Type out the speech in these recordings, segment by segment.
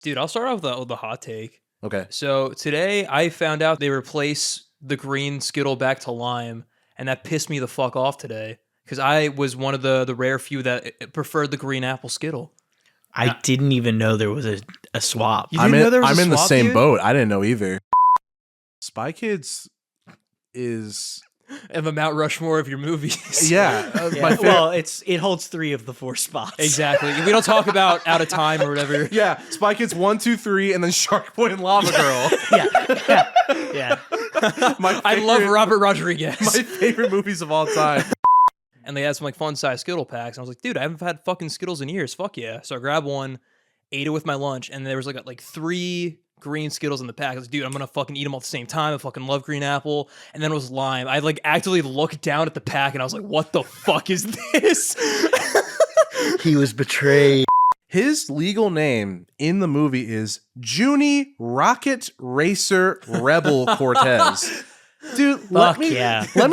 Dude, I'll start off with the hot take. Okay. So today I found out they replace the green Skittle back to lime, and that pissed me the fuck off today because I was one of the rare few that preferred the green apple Skittle. I didn't even know there was a swap. You didn't know there was I'm a in the swap, same dude? boat. I didn't know either. Spy Kids is And the Mount Rushmore of your movies. yeah. My favorite. Well, it holds 3 of the 4 spots. Exactly. We don't talk about Out of Time or whatever. Yeah, Spy Kids 1, 2, 3, and then Shark Boy and Lava Girl. yeah. I love Robert Rodriguez. My favorite movies of all time. And they had some like fun size Skittle packs. And I was like, dude, I haven't had fucking Skittles in years. Fuck yeah. So I grabbed one, ate it with my lunch, and there was like 3 green Skittles in the pack. I was like, dude, I'm gonna fucking eat them all at the same time. I fucking love green apple. And then it was lime. I like actively looked down at the pack and I was like, what the fuck is this? He was betrayed. His legal name in the movie is Junie Rocket Racer Rebel Cortez. Dude, let me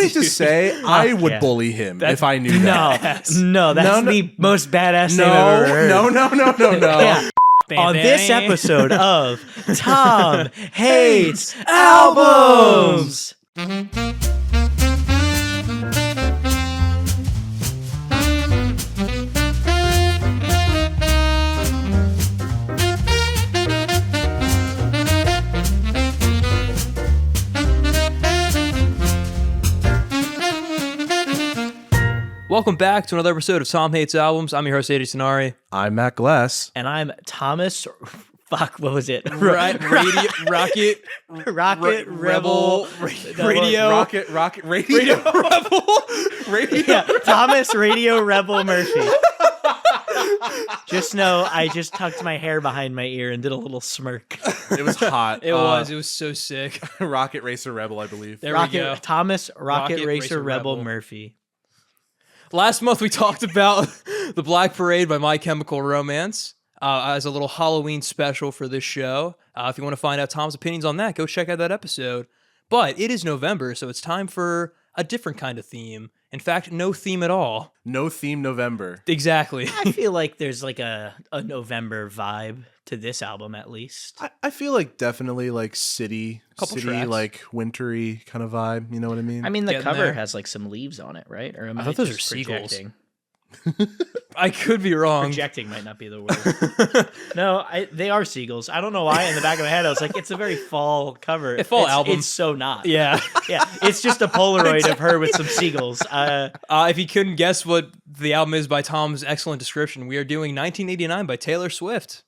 just say, I would bully him if I knew that. No, that's the most badass name I've ever heard. No. Yeah. On this episode of Tom Hates Albums. Welcome back to another episode of Tom Hates Albums. I'm your host, Adi Sonari. I'm Matt Glass. And I'm Thomas. Fuck, what was it? Rocket Rebel Radio. Rocket Radio Rebel. Radio. Yeah, Thomas Radio Rebel Murphy. Just know I just tucked my hair behind my ear and did a little smirk. It was hot. It was so sick. Rocket Racer Rebel, I believe. There we go. Thomas Rocket Racer Rebel Murphy. Last month we talked about The Black Parade by My Chemical Romance as a little Halloween special for this show. If you want to find out Tom's opinions on that, go check out that episode. But it is November, so it's time for a different kind of theme. In fact, no theme at all. No theme November. Exactly. I feel like there's like a November vibe to this album, at least. I feel like definitely like city, tracks. like wintry kind of vibe. You know what I mean? I mean, the Getting cover there. has like some leaves on it, right? Or am I I thought those just are seagulls. projecting? I could be wrong. Projecting might not be the word. No, they are seagulls. I don't know why. In the back of my head, I was like, it's a very fall cover. Album. It's so not. Yeah. Yeah. It's just a Polaroid of her with some seagulls. If you couldn't guess what the album is by Tom's excellent description, we are doing 1989 by Taylor Swift.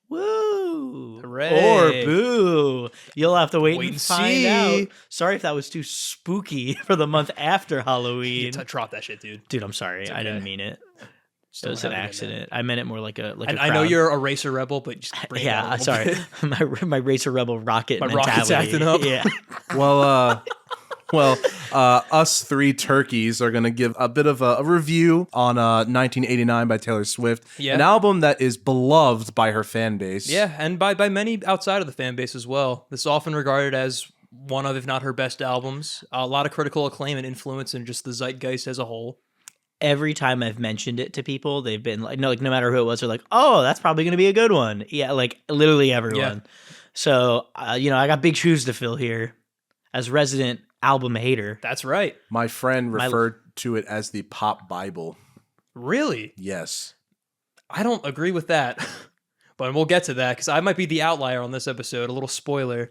Woo! Hooray. Or boo! You'll have to wait Wait and and find see. out. Sorry if that was too spooky for the month after Halloween. Drop that shit, dude. Dude, I'm sorry. I didn't mean it. It was an accident. I meant it more like a And I know you're a racer rebel, but just bring it yeah. out a Sorry, little bit. my Racer Rebel rocket My mentality. rocket's acting up. Yeah. Well, us 3 turkeys are going to give a bit of a review on 1989 by Taylor Swift, an album that is beloved by her fan base. Yeah, and by many outside of the fan base as well. This is often regarded as one of, if not her best albums. A lot of critical acclaim and influence in just the zeitgeist as a whole. Every time I've mentioned it to people, they've been like, no matter who it was, they're like, oh, that's probably going to be a good one. Yeah, like literally everyone. Yeah. So, I got big shoes to fill here as resident album hater. That's right. My friend referred to it as the pop Bible. Really? Yes. I don't agree with that. But we'll get to that because I might be the outlier on this episode. A little spoiler.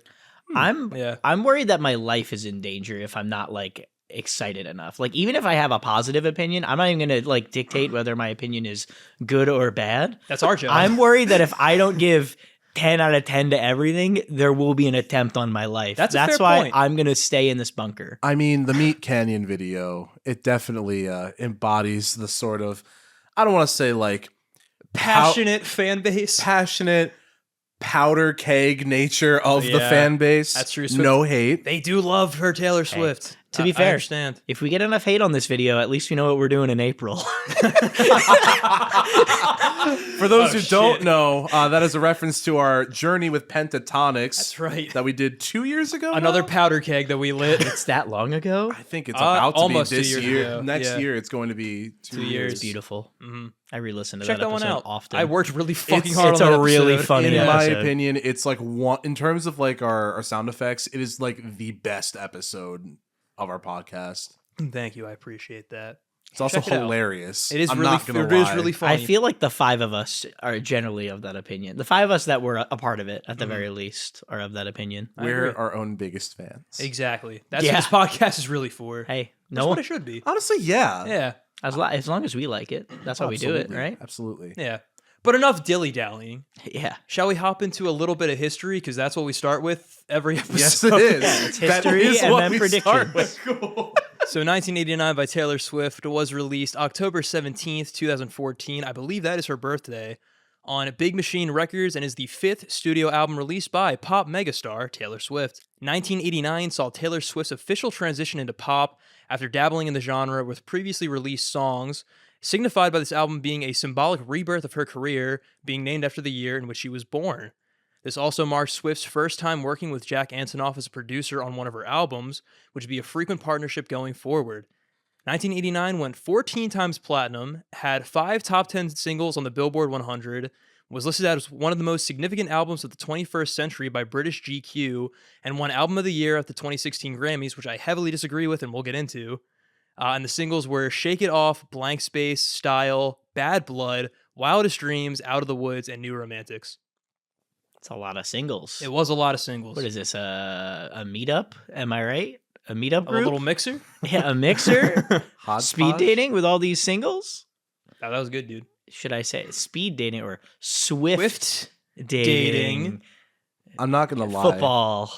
I'm worried that my life is in danger if I'm not like excited enough. Like even if I have a positive opinion, I'm not even going to like dictate whether my opinion is good or bad. That's our job. I'm worried that if I don't give 10 out of 10 to everything, there will be an attempt on my life. That's why point. I'm going to stay in this bunker. I mean, the Meat Canyon video, it definitely embodies the sort of, I don't want to say like passionate fan base. Passionate powder keg nature of the fan base. That's true. No hate. They do love her Taylor Swift. To be I fair, understand. if we get enough hate on this video, at least we know what we're doing in April. For those who don't know, that is a reference to our journey with pentatonics. That's right. That we did 2 years ago. Another now? powder keg that we lit. It's that long ago? I think it's about to be almost 2 this years year. ago. Next Yeah. year, it's going to be 2 years. It's beautiful. Mhm. I re-listen to Check that one episode out. often. I worked really fucking It's- hard it's on that a really episode. funny In my episode. opinion, it's like one in terms of like our sound effects. It is like the best episode of our podcast. Thank you. I appreciate that. It's also Check it out. hilarious. It is I'm really, not gonna it is lie. really funny. I feel like the 5 of us are generally of that opinion. The 5 of us that were a part of it, at the very least, are of that opinion. I We're agree. our own biggest fans. Exactly. That's Yeah. what this podcast is really for. Hey, That's no what one, it should be. Honestly, yeah. Yeah. as long as we like it, that's how we do it, Absolutely. right? Absolutely. Yeah. But enough dilly-dallying. Yeah. Shall we hop into a little bit of history? Because that's what we start with every episode. Yes, it is. Yeah, it's That history is and what then we predictions. start with. Cool. So 1989 by Taylor Swift was released October 17th, 2014. I believe that is her birthday on Big Machine Records and is the 5th studio album released by pop megastar Taylor Swift. 1989 saw Taylor Swift's official transition into pop after dabbling in the genre with previously released songs, signified by this album being a symbolic rebirth of her career, being named after the year in which she was born. This also marks Swift's first time working with Jack Antonoff as a producer on one of her albums, which would be a frequent partnership going forward. 1989 went 14 times platinum, had 5 top 10 singles on the Billboard 100, was listed as one of the most significant albums of the 21st century by British GQ, and won Album of the Year at the 2016 Grammys, which I heavily disagree with and we'll get into. And the singles were Shake It Off, Blank Space, Style, Bad Blood, Wildest Dreams, Out of the Woods, and New Romantics. It's a lot of singles. It was a lot of singles. What is this? A meetup? Am I right? A meetup A group? little mixer? Yeah, a mixer. Hodgepodge? Speed dating with all these singles? Oh, that was good, dude. Should I say speed dating or swift, Swift dating? I'm not gonna lie. Football.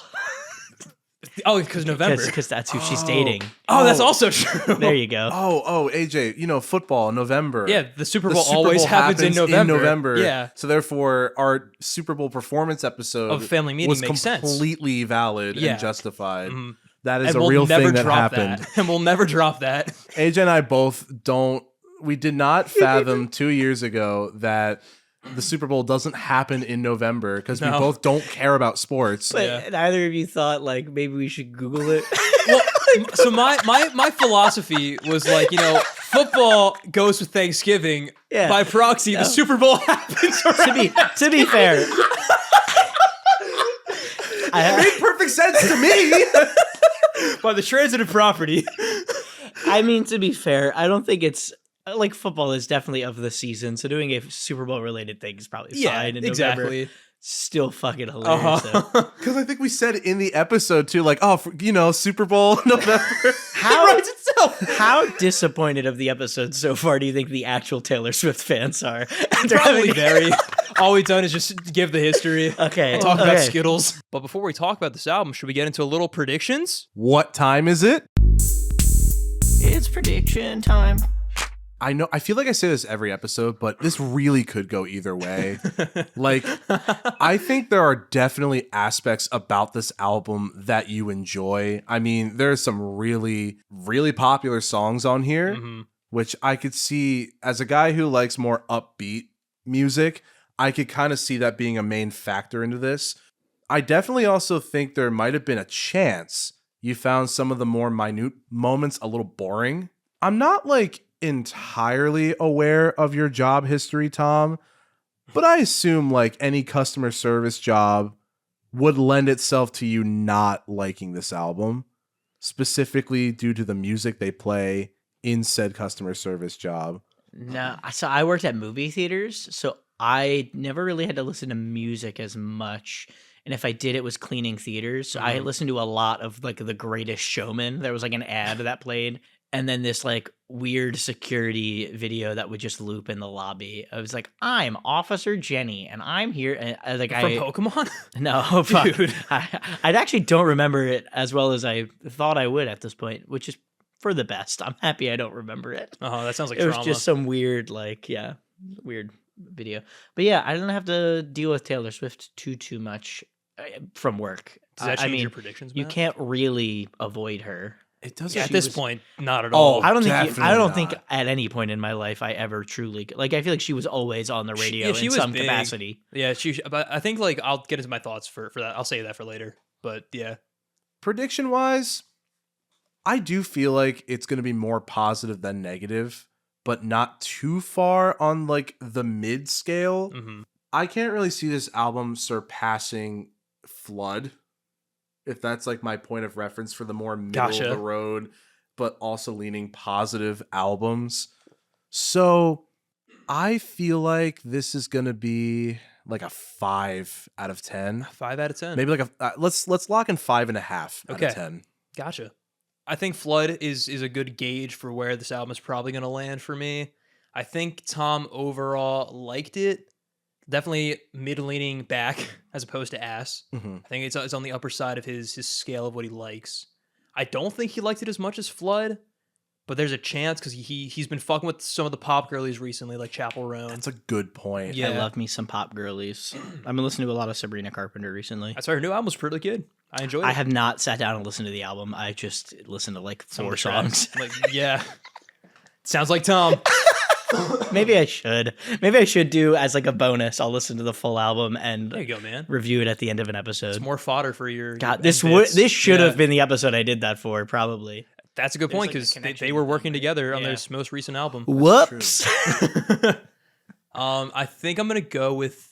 Oh, because November. Because that's who she's dating. Oh, that's Oh. also true. There you go. Oh, AJ, football, November. Yeah, the Super The Bowl Super always Bowl happens in November. Yeah. So therefore, our Super Bowl performance episode Of Family Meeting was makes sense. completely valid Yeah. and justified. Mhm. That is And a we'll real never thing that drop happened. that. And we'll never drop that. AJ and I both don't. We did not fathom 2 years ago that the Super Bowl doesn't happen in November because we No. both don't care about sports. But Yeah. neither of you thought like maybe we should Google it. Well, so my philosophy was like, football goes with Thanksgiving. Yeah. By proxy, the No. Super Bowl happens already. to be fair, It made perfect sense to me. By the transitive property. I mean, to be fair, I don't think it's like football is definitely of the season. So doing a Super Bowl related thing is probably Yeah, fine. In exactly. November. Still fucking hilarious. though. Uh-huh. Because I think we said in the episode too, like, Super Bowl November. How writes itself. How disappointed of the episode so far do you think the actual Taylor Swift fans are? After Probably having- very. All we've done is just give the history. Okay. And talk about okay. Skittles. But before we talk about this album, should we get into a little predictions? What time is it? It's prediction time. I know. I feel like I say this every episode, but this really could go either way. Like, I think there are definitely aspects about this album that you enjoy. I mean, there's some really, really popular songs on here, Mhm. which I could see as a guy who likes more upbeat music. I could kind of see that being a main factor into this. I definitely also think there might have been a chance you found some of the more minute moments a little boring. I'm not like entirely aware of your job history, Tom, but I assume like any customer service job would lend itself to you not liking this album, specifically due to the music they play in said customer service job. No, so I worked at movie theaters, so I never really had to listen to music as much. And if I did, it was cleaning theaters. So I listened to a lot of like The Greatest Showman. There was like an ad that played, and then this like weird security video that would just loop in the lobby. I was like, I'm Officer Jenny, and I'm here. And From Pokemon? No, fuck. Dude. I actually don't remember it as well as I thought I would at this point, which is for the best. I'm happy I don't remember it. Oh, that sounds like It trauma. was just some weird, weird video. But yeah, I don't have to deal with Taylor Swift too much from work. Does that I change mean, your predictions, you Matt? can't really avoid her. It doesn't. Yeah, at this point, not at Oh, all. I don't definitely think not. at any point in my life I ever truly like. I feel like she was always on the radio she in was some big. capacity. Yeah, but I think like I'll get into my thoughts for that. I'll save that for later. But yeah, Prediction wise, I do feel like it's going to be more positive than negative, but not too far on like the mid scale. mm-hmm. I can't really see this album surpassing Flood, if that's like my point of reference for the more middle of the road, but also leaning positive albums. So I feel like this is going to be like a 5 out of 10. 5 out of 10. Maybe like a let's lock in 5.5 out Okay. of 10. Gotcha. I think Flood is a good gauge for where this album is probably going to land for me. I think Tom overall liked it. Definitely mid-leaning back as opposed to ass. Mm-hmm. I think it's on the upper side of his scale of what he likes. I don't think he liked it as much as Flood, but there's a chance because he's been fucking with some of the pop girlies recently, like Chapel Roan. That's a good point. Yeah. I love me some pop girlies. I've been listening to a lot of Sabrina Carpenter recently. I saw her new album was pretty good. I enjoyed it. I have not sat down and listened to the album. I just listened to like Some of 4 the tracks. songs. Like, yeah. Sounds like Tom. Maybe I should. Maybe I should do as like a bonus. I'll listen to the full album and There you go, man. review it at the end of an episode. It's more fodder for your God, your bits. this should Yeah. have been the episode I did that for, probably. That's a good There's, point like, a because connection they were thing, working right? together on Yeah. their most recent album. Whoops. I think I'm gonna go with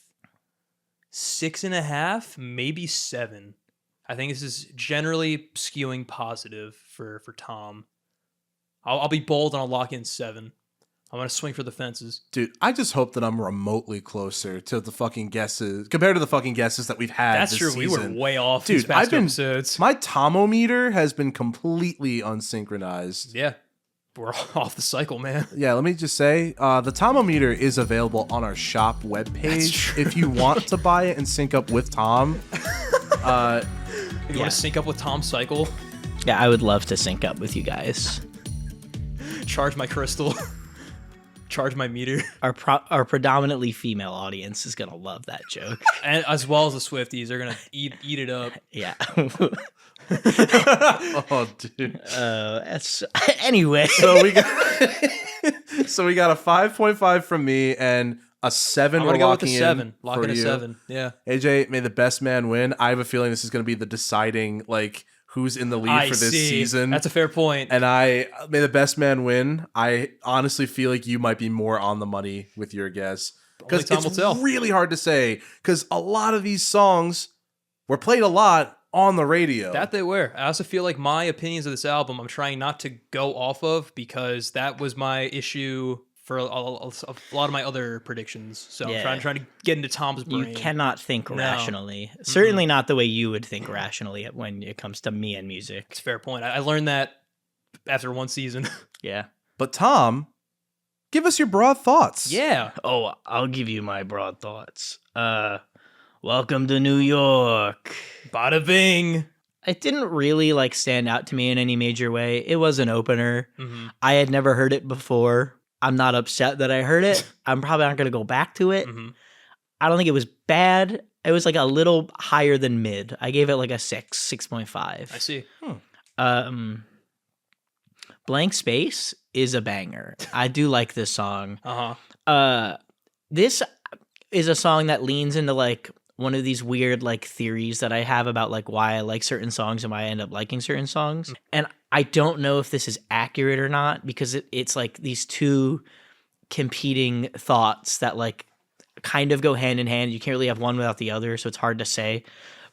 6.5, maybe 7. I think this is generally skewing positive for Tom. I'll be bold and I'll lock in 7. I'm gonna swing for the fences. Dude, I just hope that I'm remotely closer to the fucking guesses compared to the fucking guesses that we've had. That's this true. Season. We were way off Dude, these past I've been- episodes. My Tomometer has been completely unsynchronized. Yeah, we're off the cycle, man. Yeah, let me just say, the Tomometer is available on our shop webpage true. if you want to buy it and sync up with Tom. If you Yeah. want to sync up with Tom's cycle, Yeah, I would love to sync up with you guys. charge my crystal, charge my meter, Our predominantly female audience is gonna love that joke. and as well as the Swifties, they're gonna eat it up. Yeah. Oh, dude. Anyway. So we got so we got a 5.5 from me and a 7. I'm we're gonna go with the locking 7. in Lock for in a you. 7. Yeah. AJ, may the best man win. I have a feeling this is going to be the deciding, like, who's in the lead I for this see. season. That's a fair point. And may the best man win. I honestly feel like you might be more on the money with your guess. Only Because time it's will tell. really hard to say. Because a lot of these songs were played a lot on the radio. That they were. I also feel like my opinions of this album, I'm trying not to go off of because that was my issue for a lot of my other predictions. So Yeah. I'm trying to get into Tom's brain. You cannot think No. rationally. Certainly not the way you would think rationally when it comes to me and music. It's a fair point. I learned that after one season. Yeah. But Tom, give us your broad thoughts. Yeah. Oh, I'll give you my broad thoughts. Welcome to New York. Bada bing. It didn't really like stand out to me in any major way. It was an opener. Mm-hmm. I had never heard it before. I'm not upset that I heard it. I'm probably not going to go back to it. Mm-hmm. I don't think it was bad. It was like a little higher than mid. I gave it like a 6.5. I see. Blank Space is a banger. I do like this song. Uh-huh. This is a song that leans into like one of these weird like theories that I have about like why I like certain songs and why I end up liking certain songs. And I don't know if this is accurate or not because it's like these two competing thoughts that like kind of go hand in hand. You can't really have one without the other, so it's hard to say.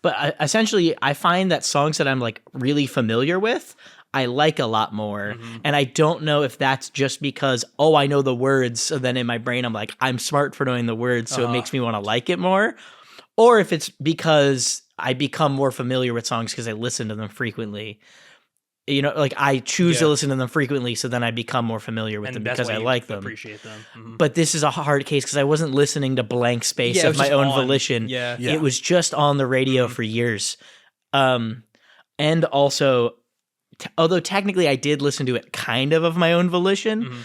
But essentially, I find that songs that I'm like really familiar with, I like a lot more. Mm-hmm. And I don't know if that's just because, oh, I know the words. So then in my brain, I'm like, I'm smart for knowing the words. So it makes me want to like it more. Or if it's because I become more familiar with songs because I listen to them frequently. You know, like I choose to listen to them frequently. So then I become more familiar with them that's because why I you like them. Appreciate them. Mm-hmm. But this is a hard case because I wasn't listening to Blank Space Yeah, it of was my just own on. volition. Yeah. Yeah. It was just on the radio for years. And also, although technically I did listen to it kind of my own volition,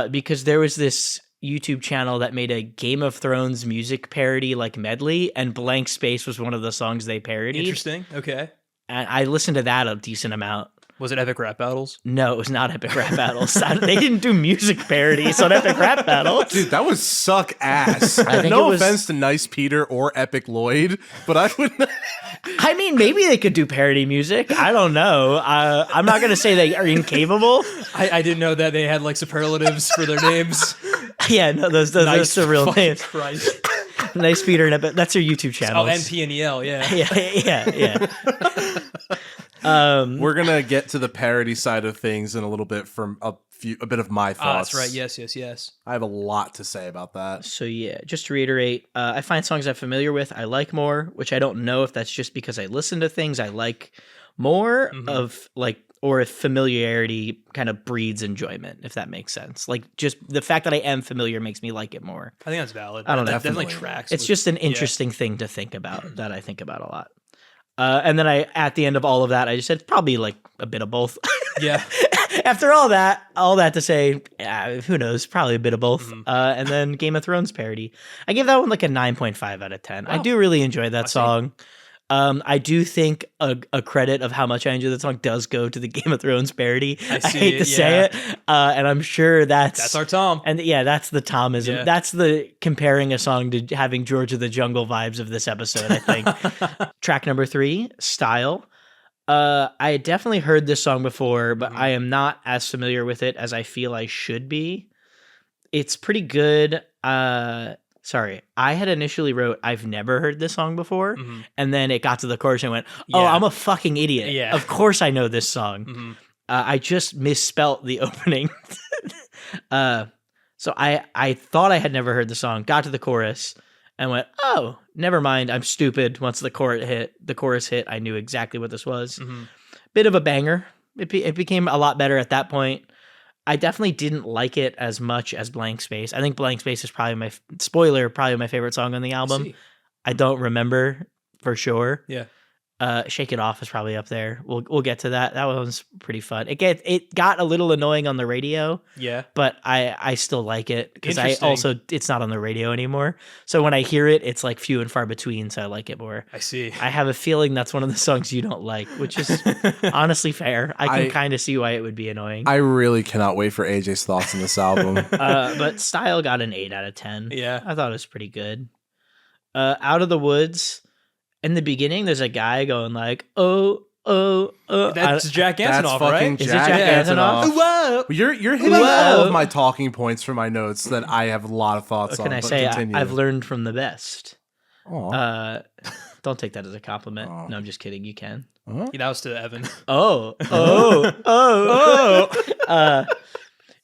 because there was this YouTube channel that made a Game of Thrones music parody like medley, and Blank Space was one of the songs they parodied. Interesting. Okay. And I listened to that a decent amount. Was it Epic Rap Battles? No, it was not Epic Rap Battles. They didn't do music parodies on Epic Rap Battles. Dude, that was suck ass. I think No it was- offense to Nice Peter or Epic Lloyd, but I would. I mean, maybe they could do parody music. I don't know. I'm not going to say they are incapable. I didn't know that they had like superlatives for their names. Yeah, no, those are the real fucking names. Christ. Nice Peter and Epic. That's their YouTube channel. Oh, NP and EL, yeah. Yeah. We're gonna get to the parody side of things in a little bit from a bit of my thoughts. That's right. Yes. I have a lot to say about that. So yeah, just to reiterate, I find songs I'm familiar with I like more, which I don't know if that's just because I listen to things I like more of, like, or if familiarity kind of breeds enjoyment, if that makes sense. Like, just the fact that I am familiar makes me like it more. I think that's valid. I don't know. That definitely Definitely. tracks. It's with- just an interesting thing to think about that I think about a lot. And then at the end of all of that, I just said probably like a bit of both. Yeah. After all that to say, who knows? Probably a bit of both. Mm-hmm. And then Game of Thrones parody. I give that one like a 9.5 out of 10. I Wow. do really enjoy that see. song. I do think a credit of how much I enjoy that song does go to the Game of Thrones parody. I see hate to it, say yeah. it. And I'm sure That's our Tom. and yeah, that's the Tomism. Yeah. That's the comparing a song to having George of the Jungle vibes of this episode, I think. Track number 3, Style. I had definitely heard this song before, but I am not as familiar with it as I feel I should be. It's pretty good. Sorry, I had initially wrote, I've never heard this song before. And then it got to the chorus and I went, oh, Yeah. I'm a fucking idiot. Yeah. Of course I know this song. I just misspelt the opening. So I thought I had never heard the song, got to the chorus and went, oh, never mind. I'm stupid. Once the chorus hit, I knew exactly what this was. Bit of a banger. It became a lot better at that point. I definitely didn't like it as much as Blank Space. I think Blank Space is probably my favorite song on the album. see. I don't remember for sure. Yeah. Shake It Off is probably up there. We'll get to that. That one's pretty fun. It got a little annoying on the radio, Yeah. but I still like it because Interesting. it's not on the radio anymore. So when I hear it, it's like few and far between. So I like it more. I see. I have a feeling that's one of the songs you don't like, which is honestly fair. I can kind of see why it would be annoying. I really cannot wait for AJ's thoughts on this album. But Style got an 8 out of 10. Yeah. I thought it was pretty good. Out of the Woods. In the beginning, there's a guy going like, oh. That's Jack That's Antonoff, fucking right? Is it Jack Jack Antonoff? Antonoff. Whoa. You're hitting Whoa. all of my talking points from my notes that I have a lot of thoughts What can on. I but say? continue. I've learned from the best. Aw. Don't take that as a compliment. Aw. No, I'm just kidding. You can. Yeah, that was to Evan. Oh.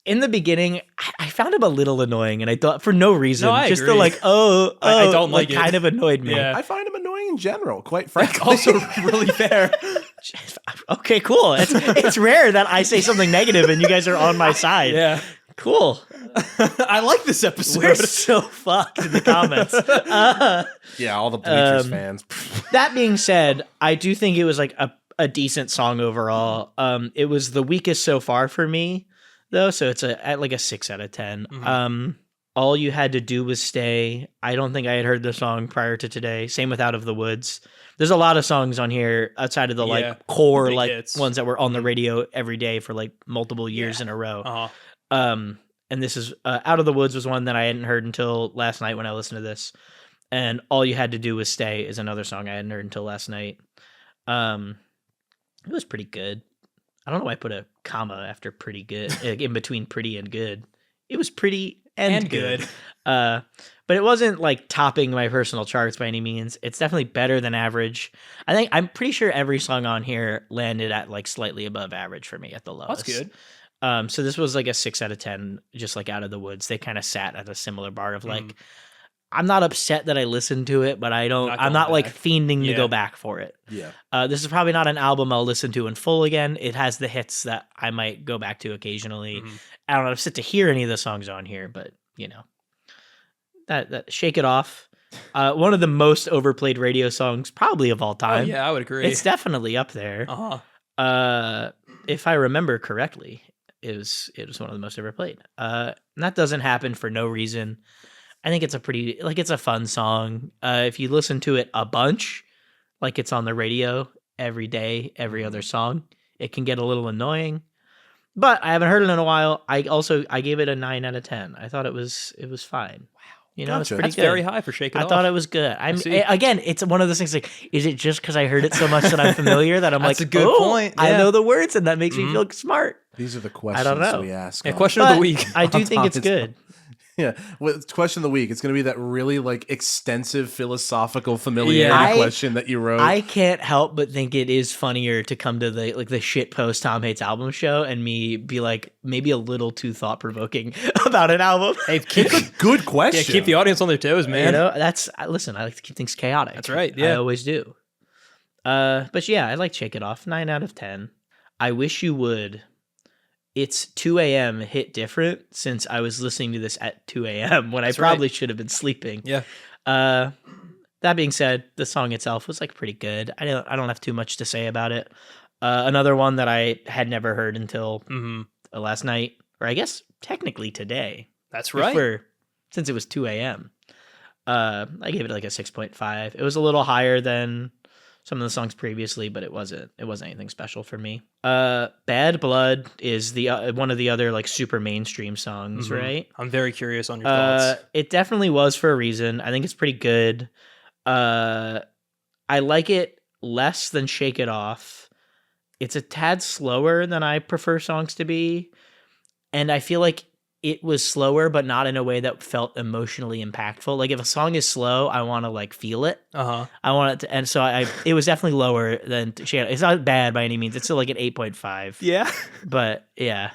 In the beginning, I found him a little annoying, and I thought for no reason, No, I just agree. the like, I don't like it. kind of annoyed me. Yeah. I find him annoying in general, quite frankly. Also really fair. Okay, cool. It's rare that I say something negative and you guys are on my side. Yeah. Cool. I like this episode. We're so fucked in the comments. Yeah, all the Bleachers fans. That being said, I do think it was like a decent song overall. It was the weakest so far for me, though, so it's at like a 6 out of 10. All You Had to Do Was Stay. I don't think I had heard the song prior to today. Same with Out of the Woods. There's a lot of songs on here outside of the Yeah, like core big like hits. ones that were on the radio every day for like multiple years in a row. Uh-huh. And this is Out of the Woods was one that I hadn't heard until last night when I listened to this. And All You Had to Do Was Stay is another song I hadn't heard until last night. It was pretty good. I don't know why I put a comma after pretty good, in between pretty and good. It was pretty and good. But it wasn't like topping my personal charts by any means. It's definitely better than average. I'm pretty sure every song on here landed at like slightly above average for me at the lowest. That's good. So this was like a 6 out of 10, just like Out of the Woods. They kind of sat at a similar bar of like, I'm not upset that I listened to it, but I'm going not like back. fiending to Yeah. go back for it. Yeah. This is probably not an album I'll listen to in full again. It has the hits that I might go back to occasionally. I don't know if sit to hear any of the songs on here, but you know, that Shake It Off. One of the most overplayed radio songs probably of all Oh, time. yeah, I would agree. It's definitely up there. Uh-huh. If I remember correctly, it was one of the most overplayed. And that doesn't happen for no reason. I think it's it's a fun song. If you listen to it a bunch, like it's on the radio every day, every other song, it can get a little annoying. But I haven't heard it in a while. I gave it a 9 out of 10. I thought it was fine. Wow. You know, it's Gotcha. pretty That's good. very high for Shake It I Off. thought it was good. see. Again, it's one of those things like, is it just because I heard it so much that I'm familiar that I'm That's like, a good point. I Yeah. know the words and that makes me feel smart. These are the I questions don't know. we ask. Yeah, on- question of the But week. I do on think it's Thomas- good. Yeah, with question of the week, it's going to be that really like extensive philosophical familiarity Yeah. question that you wrote. I can't help but think it is funnier to come to the shit post Tom Hates album show and me be like maybe a little too thought provoking about an album. Hey, keep, Good question. yeah, keep the audience on their toes, man. You know, listen, I like to keep things chaotic. That's right, I yeah. always do. But yeah, I like Shake It Off. 9 out of 10. I wish you would. It's 2 a.m. hit different since I was listening to this at 2 a.m. when I probably should have been sleeping. Yeah. That being said, the song itself was like pretty good. I don't have too much to say about it. Another one that I had never heard until last night, or I guess technically today. That's right. Since it was 2 a.m. I gave it like a 6.5. It was a little higher than some of the songs previously, but it wasn't anything special for me. Bad Blood is the one of the other like super mainstream songs, right? I'm very curious on your thoughts. It definitely was for a reason. I think it's pretty good. I like it less than Shake It Off. It's a tad slower than I prefer songs to be. And I feel like it was slower, but not in a way that felt emotionally impactful. Like if a song is slow, I want to like feel it. I want it to, and so it was definitely lower than Shake It Off. It's not bad by any means. It's still like an 8.5. Yeah. But yeah.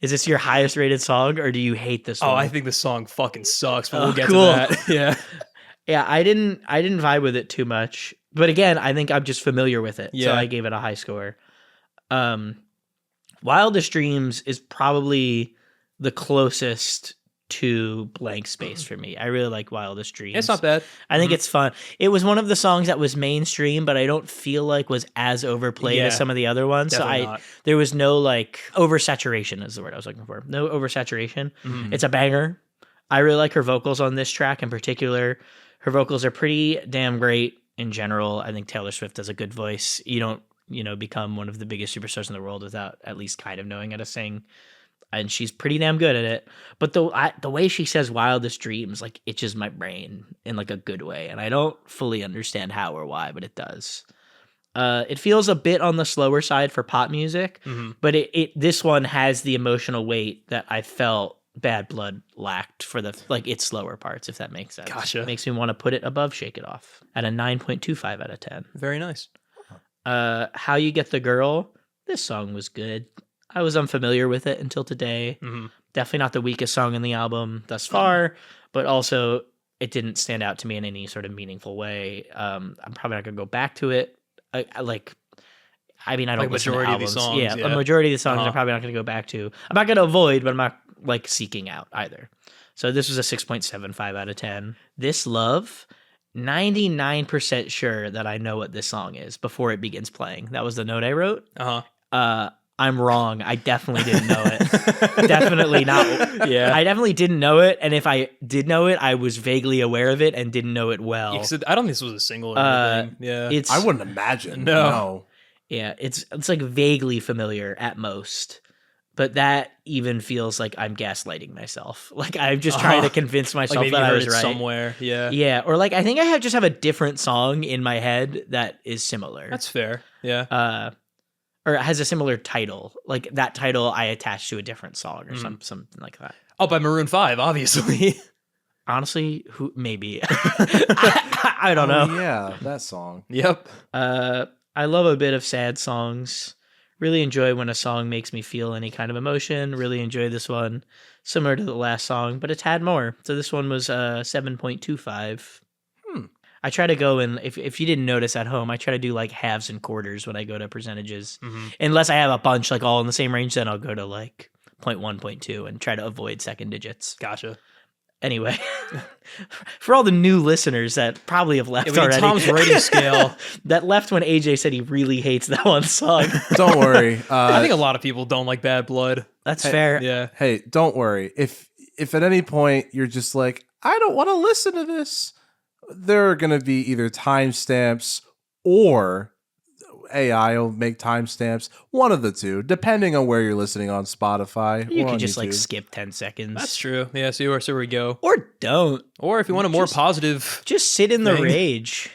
Is this your highest rated song or do you hate this one? Oh, I think the song fucking sucks, but we'll get cool. to that. Yeah. Yeah, I didn't vibe with it too much. But again, I think I'm just familiar with it. So Yeah. I gave it a high score. Wildest Dreams is probably the closest to Blank Space for me. I really like Wildest Dreams. It's not bad. I think it's fun. It was one of the songs that was mainstream, but I don't feel like was as overplayed as Yeah, some of the other ones. definitely So not. there was no like oversaturation is the word I was looking for. No oversaturation. It's a banger. I really like her vocals on this track in particular. Her vocals are pretty damn great in general. I think Taylor Swift has a good voice. You don't, become one of the biggest superstars in the world without at least kind of knowing how to sing. And she's pretty damn good at it. But the way she says Wildest Dreams, like, itches my brain in, like, a good way. And I don't fully understand how or why, but it does. It feels a bit on the slower side for pop music, but this one has the emotional weight that I felt Bad Blood lacked for its slower parts, if that makes sense. Gotcha. Makes me want to put it above Shake It Off at a 9.25 out of 10. Very nice. How You Get the Girl, this song was good. I was unfamiliar with it until today. Definitely not the weakest song in the album thus far, but also it didn't stand out to me in any sort of meaningful way. I'm probably not going to go back to it. I don't Like listen to majority of these albums. songs, Yeah, yeah. a majority of the songs I'm probably not going to go back to. I'm not going to avoid, but I'm not like seeking out either. So this was a 6.75 out of 10. This Love, 99% sure that I know what this song is before it begins playing. That was the note I wrote. I'm wrong. I definitely didn't know it. Definitely not. Yeah. I definitely didn't know it. And if I did know it, I was vaguely aware of it and didn't know it well. Yeah, 'cause I don't think this was a single or anything. Yeah. It's I wouldn't imagine. No. No. yeah, it's like vaguely familiar at most. But that even feels like I'm gaslighting myself. Like I'm just trying to convince like myself maybe that you I heard was it right. somewhere. Yeah. Yeah, or like I think I just have a different song in my head that is similar. That's fair. Yeah. Or it has a similar title. Like that title I attached to a different song or something like that. Oh, by Maroon 5, obviously. Honestly, who maybe I don't know. Yeah, that song. Yep. I love a bit of sad songs. Really enjoy when a song makes me feel any kind of emotion. Really enjoy this one. Similar to the last song, but a tad more. So this one was 7.25. I try to go in, if you didn't notice at home, I try to do like halves and quarters when I go to percentages. Unless I have a bunch like all in the same range, then I'll go to like 0.1, 0.2 and try to avoid second digits. Gotcha. Anyway, for all the new listeners that probably have left Yeah, we need already. Tom's rating scale. That left when AJ said he really hates that one song. Don't worry. I think a lot of people don't like Bad Blood. That's fair. Yeah. Hey, don't worry. If at any point you're just like, I don't want to listen to this, there are going to be either timestamps or AI will make timestamps. One of the two, depending on where you're listening on Spotify. You or could on just like YouTube. skip 10 seconds. That's true. Yeah, so where we go. Or don't. Or if you want a more Just- positive, Just sit in the thing. rage.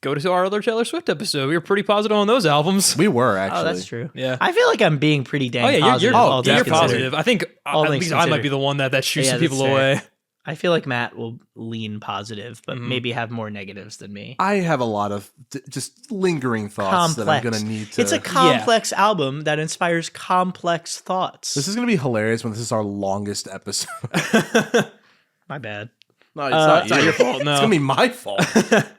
go to our other Taylor Swift episode. We were pretty positive on those albums. We were actually. Oh, that's true. Yeah. I think like I'm being pretty dang Oh yeah, positive. you're all things you're considered. positive. I think All at things least I might considered. be the one that shoots Yeah, some that's people fair. away. I feel like Matt will lean positive, but Mhm. maybe have more negatives than me. I have a lot of just lingering thoughts that I'm Complex. gonna need to. It's a complex album that inspires complex thoughts. This is gonna be hilarious when this is our longest episode. My bad. No, it's not It's not your fault. It's No. gonna be my fault.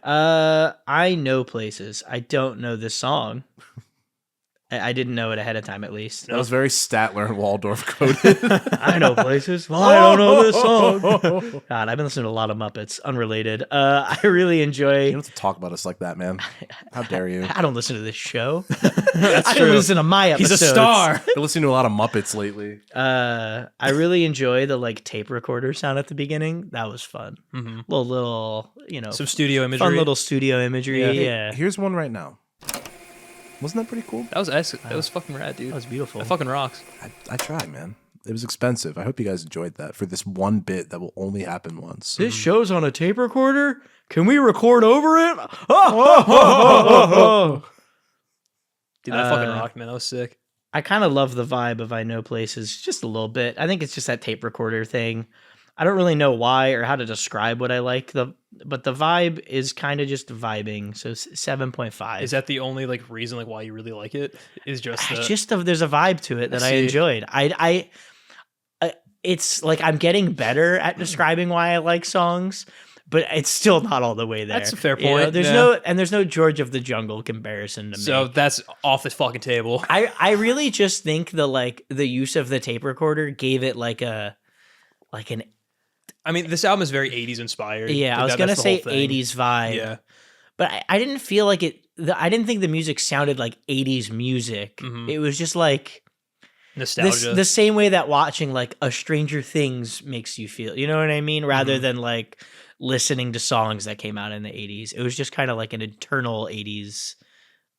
I know places. I don't know this song. I didn't know it ahead of time, at least. That was very Statler and Waldorf coded. I know places. Well, I don't know this song. God, I've been listening to a lot of Muppets, unrelated. I really enjoy. You don't have to talk about us like that, man. How dare you? I don't listen to this show. That's I true. don't listen to my He's episodes. a star. I've been listening to a lot of Muppets lately. I really enjoy the like tape recorder sound at the beginning. That was fun. Mhm. Little, Some studio imagery. fun little studio imagery. Yeah. Yeah. Here's one right now. Wasn't that pretty cool? That was fucking rad, dude. That was beautiful. That fucking rocks. I tried, man. It was expensive. I hope you guys enjoyed that for this one bit that will only happen once. This show's on a tape recorder. Can we record over it? Oh, Dude, that fucking rocked, man. That was sick. I kind of love the vibe of I Know Places just a little bit. I think it's just that tape recorder thing. I don't really know why or how to describe what I like. But the vibe is kind of just vibing. So 7.5. Is that the only like reason like why you really like it? Is just the, There's a vibe to it that I see. enjoyed. It's like I'm getting better at describing why I like songs, but it's still not all the way there. That's a fair You know, point, there's yeah. there's no George of the Jungle comparison to so me. that's off this fucking table. I really just think the use of the tape recorder gave it an I mean, this album is very 80s inspired. yeah. Like, I was gonna that's the whole say thing. 80s vibe. Yeah. But I didn't feel like it. I didn't think the music sounded like 80s music. Mhm. It was just like Nostalgia. the same way that watching like a Stranger Things makes you feel. You know what I mean? Rather Mm-hmm. than like listening to songs that came out in the 80s. It was just kind of like an internal 80s,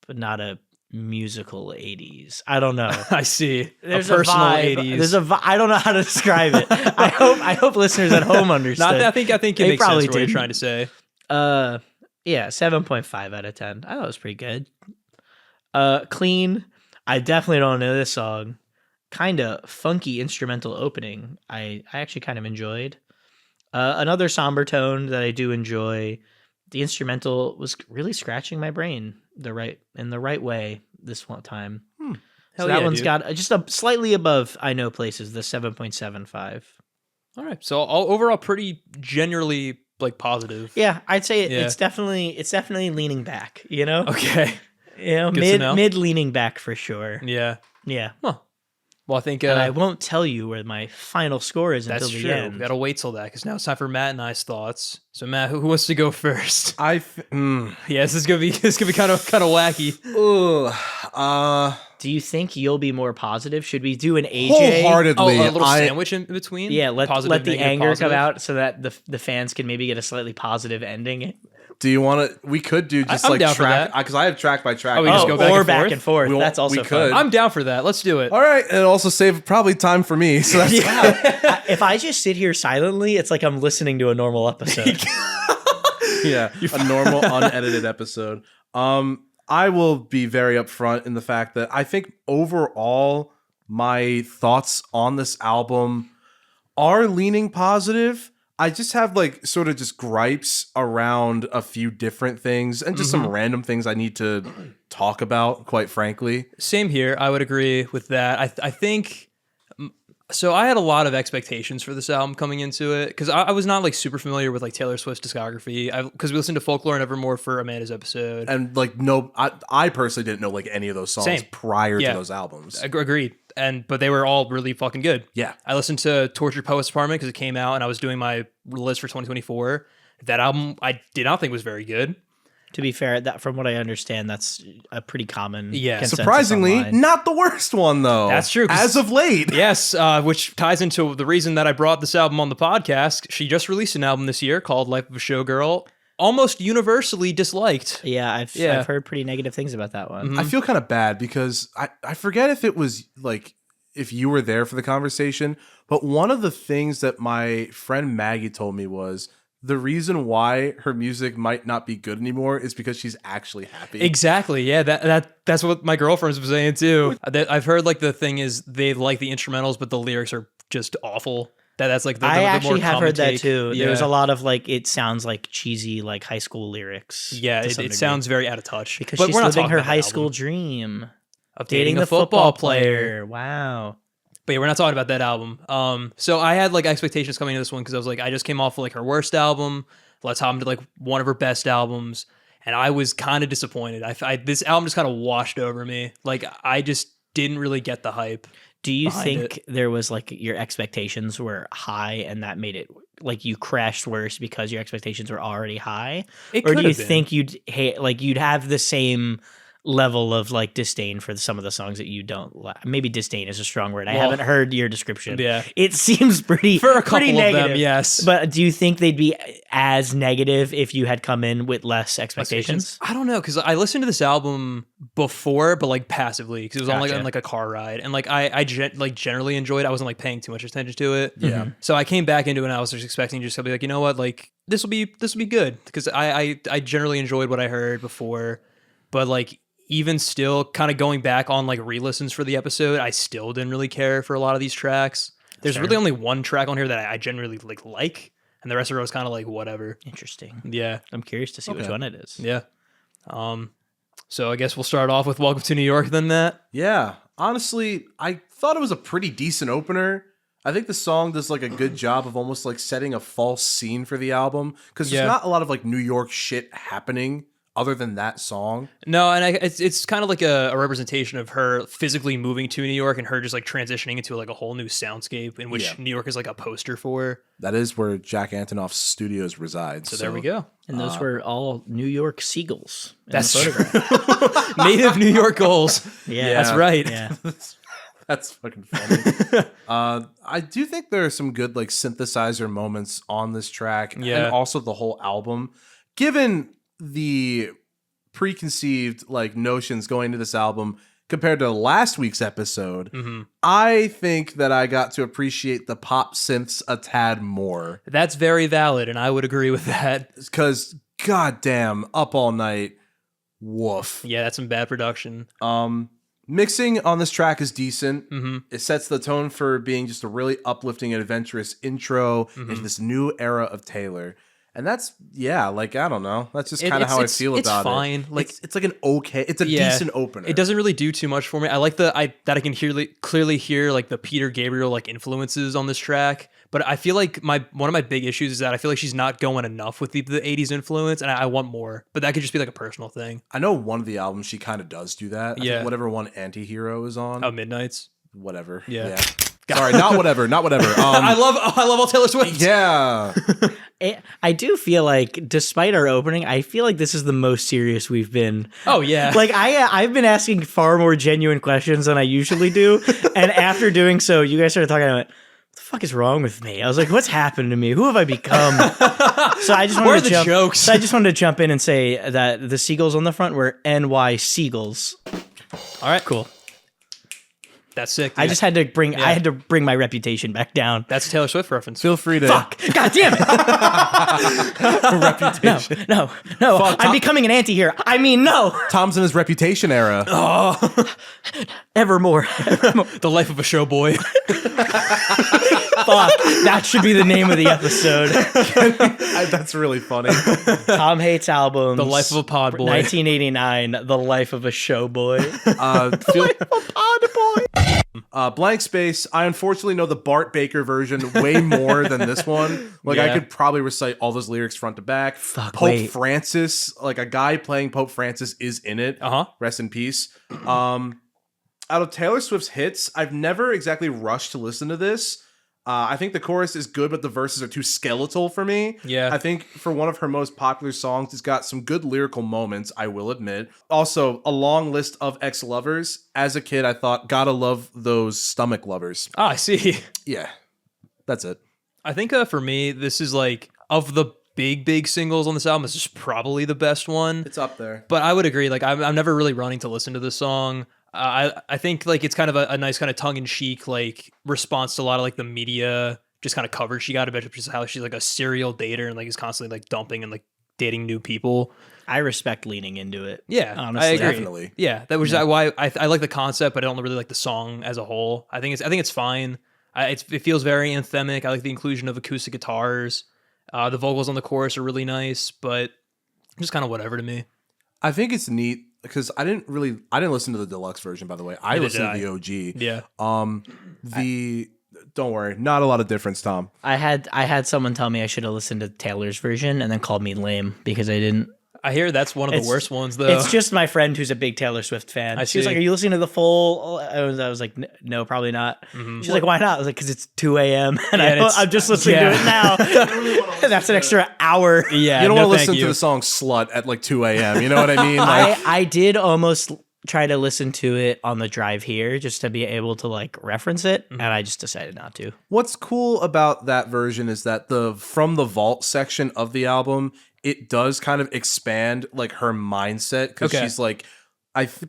but not a musical 80s. I don't know. I see. There's a personal vibe. 80s. There's a I don't know how to describe it. I hope listeners at home understand. Not, I think it They makes probably sense what you're didn't. trying to say. Yeah, 7.5 out of 10. I thought it was pretty good. Clean. I definitely don't know this song. Kind of funky instrumental opening. I actually kind of enjoyed. Another somber tone that I do enjoy. The instrumental was really scratching my brain in the right way this one time. Hell So that yeah, one's dude. got just a slightly above I Know Places, the 7.75. All right. So overall, pretty generally like positive. Yeah, I'd say Yeah. it's definitely leaning back, you know? Okay. You know, Good to know. mid leaning back for sure. Yeah. Yeah. Well, I think And I won't tell you where my final score is that's until the true. end. We gotta wait till that because now it's time for Matt and I's thoughts. So Matt, who wants to go first? Yeah, this is gonna be kind of wacky. Do you think you'll be more positive? Should we do an AJ? Wholeheartedly, Oh, a little sandwich in between. Yeah, let Positive, the negative, anger positive? come out so that the fans can maybe get a slightly positive ending. Do you want to? We could do just I'm like down for track that. because I have track by track. Oh, we just go back or and back forth? and forth. We- That's also we fun. could. I'm down for that. Let's do it. All right, and also save probably time for me. So that's If I just sit here silently, it's like I'm listening to a normal episode. yeah, a normal unedited episode. I will be very upfront in the fact that I think overall my thoughts on this album are leaning positive. I just have like sort of just gripes around a few different things and just some random things I need to talk about, quite frankly. Same here. I would agree with that. I think so. I had a lot of expectations for this album coming into it because I was not like super familiar with like Taylor Swift's discography. Because we listened to Folklore and Evermore for Amanda's episode. And like I personally didn't know like any of those songs Same. prior Yeah. to those albums. Agreed. But they were all really fucking good. Yeah. I listened to Tortured Poets Department because it came out and I was doing my list for 2024. That album I did not think was very good. To be fair, that from what I understand, that's a pretty common. Yeah. consensus Surprisingly, online. not the worst one though. That's true, 'cause- As of late. Yes, which ties into the reason that I brought this album on the podcast. She just released an album this year called Life of a Showgirl. almost universally disliked. Yeah, I've heard pretty negative things about that one. I feel kind of bad because I forget if it was like if you were there for the conversation, but one of the things that my friend Maggie told me was the reason why her music might not be good anymore is because she's actually happy. Exactly. Yeah, that's what my girlfriend's was saying too. I've heard like the thing is they like the instrumentals, but the lyrics are just awful. That's like I actually more have common heard that take. too. Yeah. There's a lot of like it sounds like cheesy like high school lyrics. Yeah, to it some degree. sounds very out of touch. Because but she's we're not living talking her about that high album. school dream Of dating a football player. Wow. But yeah, we're not talking about that album. So I had like expectations coming into this one because I was like, I just came off of like her worst album. Let's hop into like one of her best albums, and I was kind of disappointed. This album just kind of washed over me. Like I just didn't really get the hype. Do you behind think there was like your expectations were high and that made it like you crashed worse because your expectations were already high? It Or do could you have been. think you'd have the same level of like disdain for some of the songs that you don't like? Maybe disdain is a strong word. I Well, haven't heard your description. Yeah. It seems pretty For a pretty couple of negative. them, yes. But do you think they'd be as negative if you had come in with less expectations? I don't know because I listened to this album before, but like passively because it was Gotcha. on like a car ride, and like I generally enjoyed it. I wasn't like paying too much attention to it. Yeah. So I came back into it and I was just expecting just to be like, you know what, like this will be good because I generally enjoyed what I heard before, but like even still kind of going back on like re-listens for the episode, I still didn't really care for a lot of these tracks. There's Fair. really only one track on here that I generally like, and the rest of it was kind of like whatever. Interesting. Yeah. I'm curious to see which Okay. one it is. Yeah. So I guess we'll start off with Welcome to New York then, Matt. Yeah. Honestly, I thought it was a pretty decent opener. I think the song does like a good job of almost like setting a false scene for the album because Yeah. there's not a lot of like New York shit happening other than that song. No, and it's kind of like a representation of her physically moving to New York and her just like transitioning into like a whole new soundscape in which Yeah. New York is like a poster for. That is where Jack Antonoff's studios reside. So there we go. And those were all New York seagulls. In That's the photograph. Native New York goals. Yeah, That's right. Yeah. That's fucking funny. I do think there are some good like synthesizer moments on this track Yeah. and also the whole album. Given the preconceived like notions going into this album compared to last week's episode, Mhm. I think that I got to appreciate the pop synths a tad more. That's very valid, and I would agree with that. Because goddamn, Up All Night, woof. Yeah, that's some bad production. Mixing on this track is decent. Mm-hmm. It sets the tone for being just a really uplifting and adventurous intro into this new era of Taylor. And that's, yeah, like, I don't know. That's just kind of how I feel about it's fine. it. Like It's like an okay, it's a Yeah. decent opener. it doesn't really do too much for me. I like that I can clearly hear like the Peter Gabriel like influences on this track. But I feel like one of my big issues is that I feel like she's not going enough with the 80s influence, and I want more. But that could just be like a personal thing. I know one of the albums she kind of does do that. I Yeah. think whatever one Antihero is on. Oh, Midnight's. Whatever. Yeah. Sorry, not whatever. I love all Taylor Swift. Yeah. I do feel like, despite our opening, I feel like this is the most serious we've been. Oh yeah. Like I've been asking far more genuine questions than I usually do, and after doing so, you guys started talking about, what the fuck is wrong with me? I was like, what's happened to me? Who have I become? So I just Where wanted are to the jump. jokes? So I just wanted to jump in and say that the seagulls on the front were NY Seagulls. All right, cool. That's sick. I dude. just had to bring. I had to bring my reputation back down. That's a Taylor Swift reference. Feel free to. Fuck! God damn it! Reputation. No. I'm becoming an anti here. I mean, no. Tom's in his reputation era. Evermore. The life of a showboy. Fuck. That should be the name of the episode. That's really funny. Tom hates albums. The life of a pod boy. 1989. The life of a show boy. Blank Space. I unfortunately know the Bart Baker version way more than this one. Like I Yeah. could probably recite all those lyrics front to back. Fuck, Pope wait. Francis, like a guy playing Pope Francis is in it. Uh-huh. Rest in peace. Out of Taylor Swift's hits, I've never exactly rushed to listen to this. I think the chorus is good, but the verses are too skeletal for me. Yeah. I think for one of her most popular songs, it's got some good lyrical moments, I will admit. Also, a long list of ex-lovers. As a kid, I thought, gotta love those stomach lovers. Ah, I see. Yeah, that's it. I think for me, this is like of the big singles on this album. This is probably the best one. It's up there. But I would agree. Like I'm never really running to listen to this song. I think like it's kind of a nice kind of tongue in cheek like response to a lot of like the media just kind of coverage she got about just how she's like a serial dater and like is constantly like dumping and like dating new people. I respect leaning into it. Yeah, honestly, I agree. Definitely. Yeah, that was why I like the concept, but I don't really like the song as a whole. I think it's fine. It feels very anthemic. I like the inclusion of acoustic guitars. The vocals on the chorus are really nice, but just kind of whatever to me. I think it's neat because I didn't listen to the deluxe version, by the way. I listened to the OG. Yeah. Don't worry, not a lot of difference, Tom. I had someone tell me I should have listened to Taylor's version and then called me lame because I didn't. I hear that's one of the worst ones, though. It's just my friend who's a big Taylor Swift fan. She was like, "Are you listening to the full?" I was like, "No, probably not." Mm-hmm. She's like, "Why not?" I was like, "Because it's 2 a.m. and I'm just listening to it now. That's an extra hour." Yeah, you don't no, want to listen thank to the song "Slut" at like 2 a.m. You know what I mean? Like, I did almost try to listen to it on the drive here just to be able to like reference it, and I just decided not to. what's cool about that version is that from the vault section of the album, it does kind of expand like her mindset because she's like,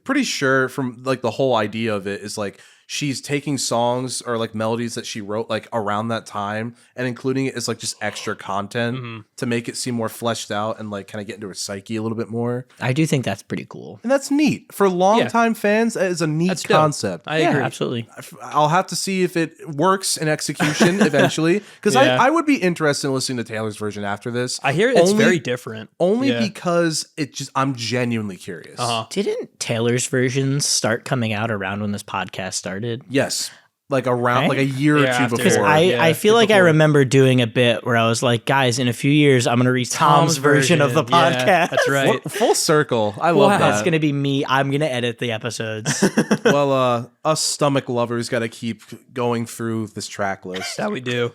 pretty sure from like the whole idea of it is like she's taking songs or like melodies that she wrote like around that time and including it as like just extra content to make it seem more fleshed out and like kind of get into her psyche a little bit more. I do think that's pretty cool. And that's neat for longtime fans. That is a neat concept. I agree. Absolutely. I'll have to see if it works in execution eventually because I would be interested in listening to Taylor's version after this. I hear it's very different. Only because I'm genuinely curious. Didn't Taylor's versions start coming out around when this podcast started? Yes. Like around like a year or two Because before. I feel like I remember doing a bit where I was like, guys, in a few years, I'm going to read Tom's version of the podcast. Yeah, that's right. Full circle. I love that. That's going to be me. I'm going to edit the episodes. Well, us stomach lovers got to keep going through this track list. That we do.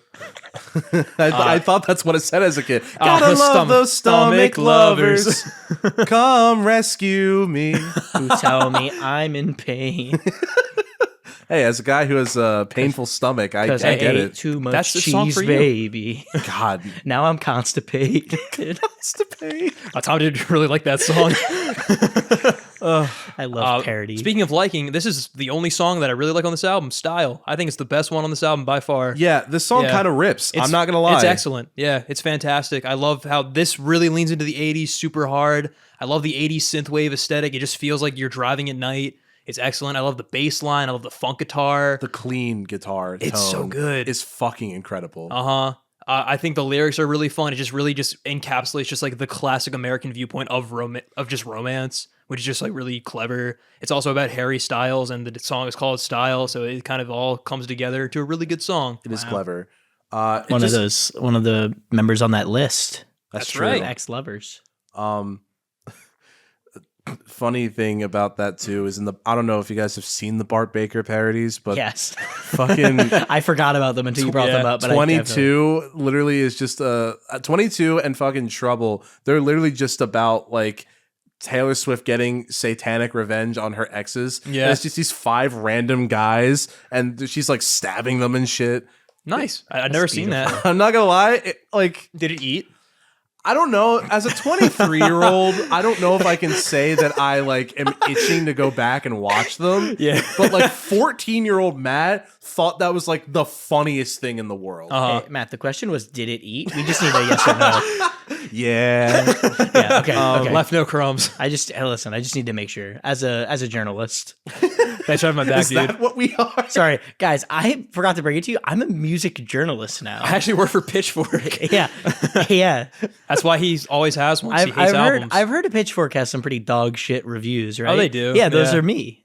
I thought that's what it said as a kid. Gotta the love those stomach lovers. Come rescue me. Who tell me I'm in pain. Hey, as a guy who has a painful stomach, I Because get I ate it. too much That's the song cheese, for you. baby. God. Now I'm constipated. Constipate. Tom did really like that song. I love parody. Speaking of liking, this is the only song that I really like on this album, Style. I think it's the best one on this album by far. Yeah, this song kind of rips. I'm not going to lie. It's excellent. Yeah, it's fantastic. I love how this really leans into the 80s super hard. I love the 80s synthwave aesthetic. It just feels like you're driving at night. It's excellent. I love the bass line. I love the funk guitar. The clean guitar tone. It's so good. It's fucking incredible. I think the lyrics are really fun. It just really just encapsulates just like the classic American viewpoint of just romance, which is just like really clever. It's also about Harry Styles, and the song is called Style, so it kind of all comes together to a really good song. It is clever. One of the members on that list. That's true. Right. Ex-lovers. Funny thing about that too is I don't know if you guys have seen the Bart Baker parodies, but Yes. fucking I forgot about them until you brought them up. But 22 literally is just 22 and fucking Trouble. They're literally just about like Taylor Swift getting satanic revenge on her exes. Yeah. And it's just these 5 random guys and she's like stabbing them and shit. Nice. I've never seen that. I'm not gonna lie, Did it eat? I don't know. As a 23-year-old, I don't know if I can say that I like am itching to go back and watch them. Yeah. But like 14-year-old Matt thought that was like the funniest thing in the world. Hey, Matt, the question was, did it eat? We just need a yes or no. Yeah. Yeah. Okay. Okay. Left no crumbs. I just need to make sure as a journalist. Thanks for having my back, Is dude. that what we are? Sorry, guys. I forgot to bring it to you. I'm a music journalist now. I actually work for Pitchfork. Yeah. Yeah. That's why he always has one. He hates albums. I've heard a Pitchfork has some pretty dog shit reviews, right? Oh, they do? Yeah, those Yeah. are me.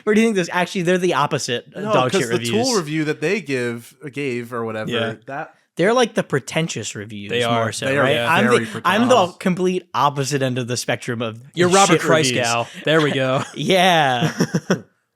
Where do you think this? Actually, they're the opposite. No, dog shit because the reviews. Tool review that they gave or whatever, Yeah. They're like the pretentious reviews. They are. More so, They are right? I'm very I'm the pretentious. complete opposite end of the spectrum of You're Robert shit reviews. Kreisgau. There we go. Yeah.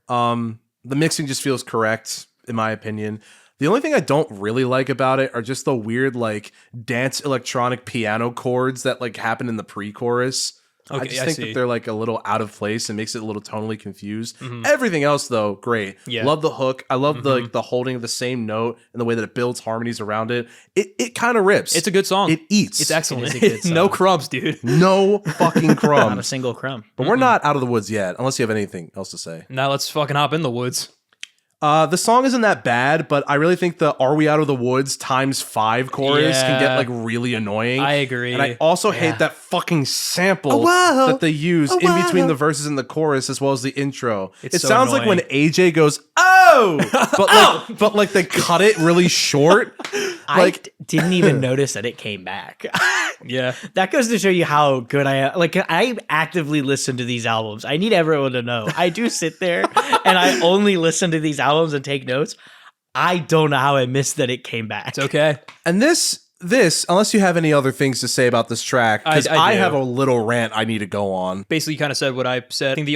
The mixing just feels correct, in my opinion. The only thing I don't really like about it are just the weird like dance electronic piano chords that like happen in the pre-chorus. Okay, I just think see. that they're like a little out of place and makes it a little tonally confused. Mhm. Everything else though, great. Yeah. Love the hook. I love the holding of the same note and the way that it builds harmonies around it. It kind of rips. It's a good song. It eats. It's excellent. It is a good No song. crumbs, dude. No fucking Not a crumbs. single crumb. But we're not out of the woods yet, unless you have anything else to say. Now let's fucking hop in the woods. The song isn't that bad, but I really think the "Are We Out of the Woods" ×5 chorus can get Yeah. like really annoying. I agree. And I also Yeah. hate that fucking sample Oh, wow. that they use Oh, in between wow. the verses and the chorus, as well as the intro. It's It so sounds like when annoying. AJ goes, "Oh," but like they cut it really short. Like- didn't even notice that it came back. Yeah. That goes to show you how good I am. Like, I actively listen to these albums. I need everyone to know. I do sit there and I only listen to these albums and take notes. I don't know how I missed that it came back. It's okay. And this, unless you have any other things to say about this track, because I I do. have a little rant I need to go on. Basically, you kind of said what I said. I think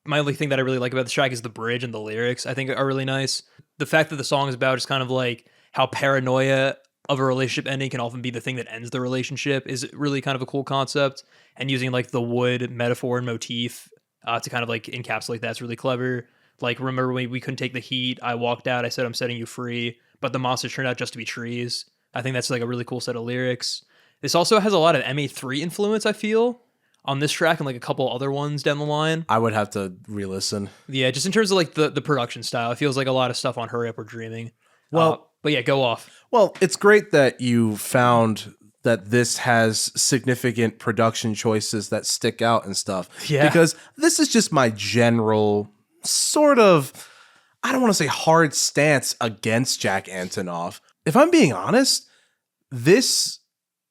my only thing that I really like about this track is the bridge and the lyrics. I think are really nice. The fact that the song is about just kind of like how paranoia of a relationship ending can often be the thing that ends the relationship is really kind of a cool concept. And using like the wood metaphor and motif to kind of like encapsulate that's really clever. Like, remember when we couldn't take the heat, I walked out, I said I'm setting you free, but the monsters turned out just to be trees. I think that's like a really cool set of lyrics. This also has a lot of MA3 influence, I feel, on this track and like a couple other ones down the line. I would have to re-listen. Yeah, just in terms of like the production style, it feels like a lot of stuff on Hurry Up We're Dreaming. Well- But yeah, go off. Well, it's great that you found that this has significant production choices that stick out and stuff. Yeah. Because this is just my general sort of, I don't want to say hard stance against Jack Antonoff. If I'm being honest, this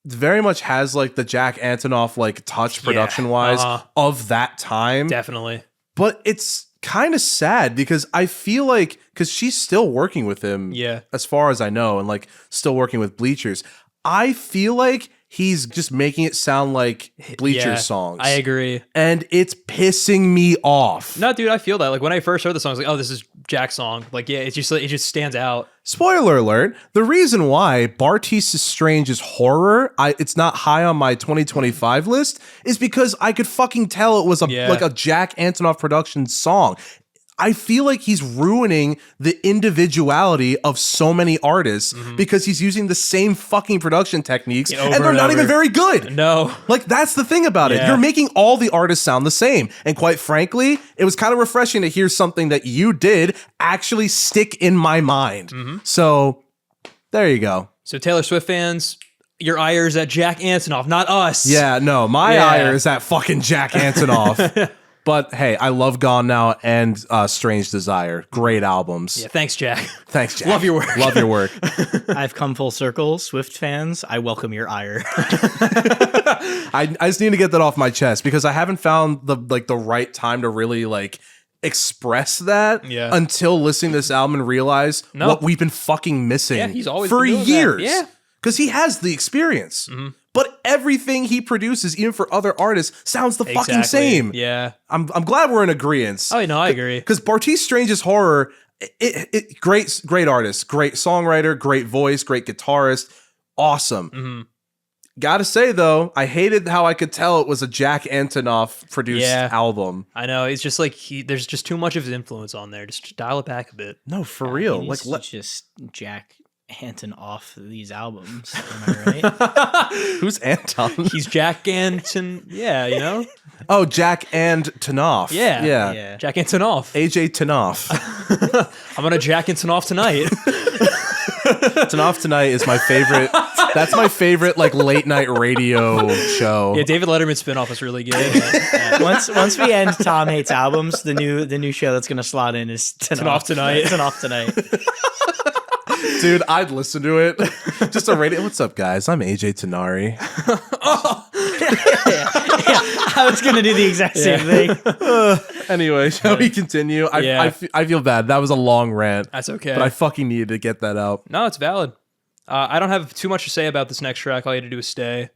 very much has like the Jack Antonoff like touch production wise of that time. Definitely. But it's kind of sad because I feel like, because she's still working with him, Yeah. as far as I know, and like still working with Bleachers. I feel like he's just making it sound like Bleachers Yeah, songs. I agree. And it's pissing me off. No, dude, I feel that. Like when I first heard the song, I was like, oh, this is Jack's song. Like, yeah, it just stands out. Spoiler alert, the reason why Bartice Strange's Horror, it's not high on my 2025 list, is because I could fucking tell it was like a Jack Antonoff production song. I feel like he's ruining the individuality of so many artists because he's using the same fucking production techniques over and they're and not even over. very good. No. Like, that's the thing about it. Yeah. You're making all the artists sound the same. And quite frankly, it was kind of refreshing to hear something that you did actually stick in my mind. So there you go. So Taylor Swift fans, your ire is at Jack Antonoff, not us. Yeah, no, my Yeah. ire is that fucking Jack Antonoff. But hey, I love Gone Now and Strange Desire. Great albums. Yeah, thanks, Jack. Thanks, Jack. Love your work. Love your work. I've come full circle. Swift fans, I welcome your ire. I just need to get that off my chest because I haven't found the right time to really like express that until listening to this album and realize what we've been fucking missing Yeah, he's always for been doing that. years. Yeah. Because he has the experience. But everything he produces, even for other artists, sounds the fucking same. Yeah. I'm glad we're in agreement. Oh, no, I agree. Because Bartice Strange's Horror, great artist, great songwriter, great voice, great guitarist, awesome. Gotta say though, I hated how I could tell it was a Jack Antonoff produced album. I know. It's just like there's just too much of his influence on there. Just dial it back a bit. No, for real. Like, Like, just Jack Anton off these albums. Am I right? who's Anton? He's Jack Anton. Yeah, you know? Oh, Jack and Tanoff. Yeah. Yeah. Jack Antonoff. AJ Tanoff. I'm going to Jack Antonoff tonight. Tanoff Tonight is my favorite. That's my favorite like late night radio show. Yeah, David Letterman's spinoff is really good. Once we end Tom Hates Albums, the new show that's gonna slot in is Tanoff Tonight. Tanoff Tonight. Dude, I'd listen to it. Just a radio. What's up, guys? I'm AJ Tenari. I was gonna do the exact same thing. Anyway, shall we continue? I feel bad. That was a long rant. That's okay. But I fucking needed to get that out. No, it's valid. I don't have too much to say about this next track. All you had to do is stay.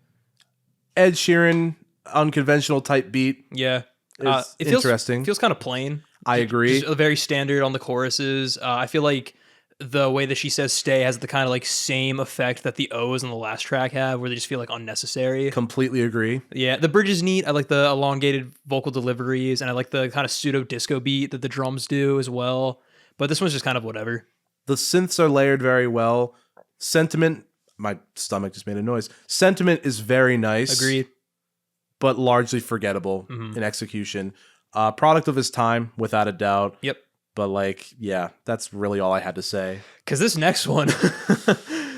Ed Sheeran, unconventional type beat. Yeah. It's It feels interesting. Feels kind of plain. I agree. Just very standard on the choruses. I feel like the way that she says stay has the kind of like same effect that the O's on the last track have, where they just feel like unnecessary. Completely agree. Yeah, the bridge is neat. I like the elongated vocal deliveries, and I like the kind of pseudo disco beat that the drums do as well. But this one's just kind of whatever. The synths are layered very well. Sentiment, my stomach just made a noise. Sentiment is very nice. Agreed. But largely forgettable in execution. Product of his time, without a doubt. Yep. But like, yeah, that's really all I had to say. Because this next one,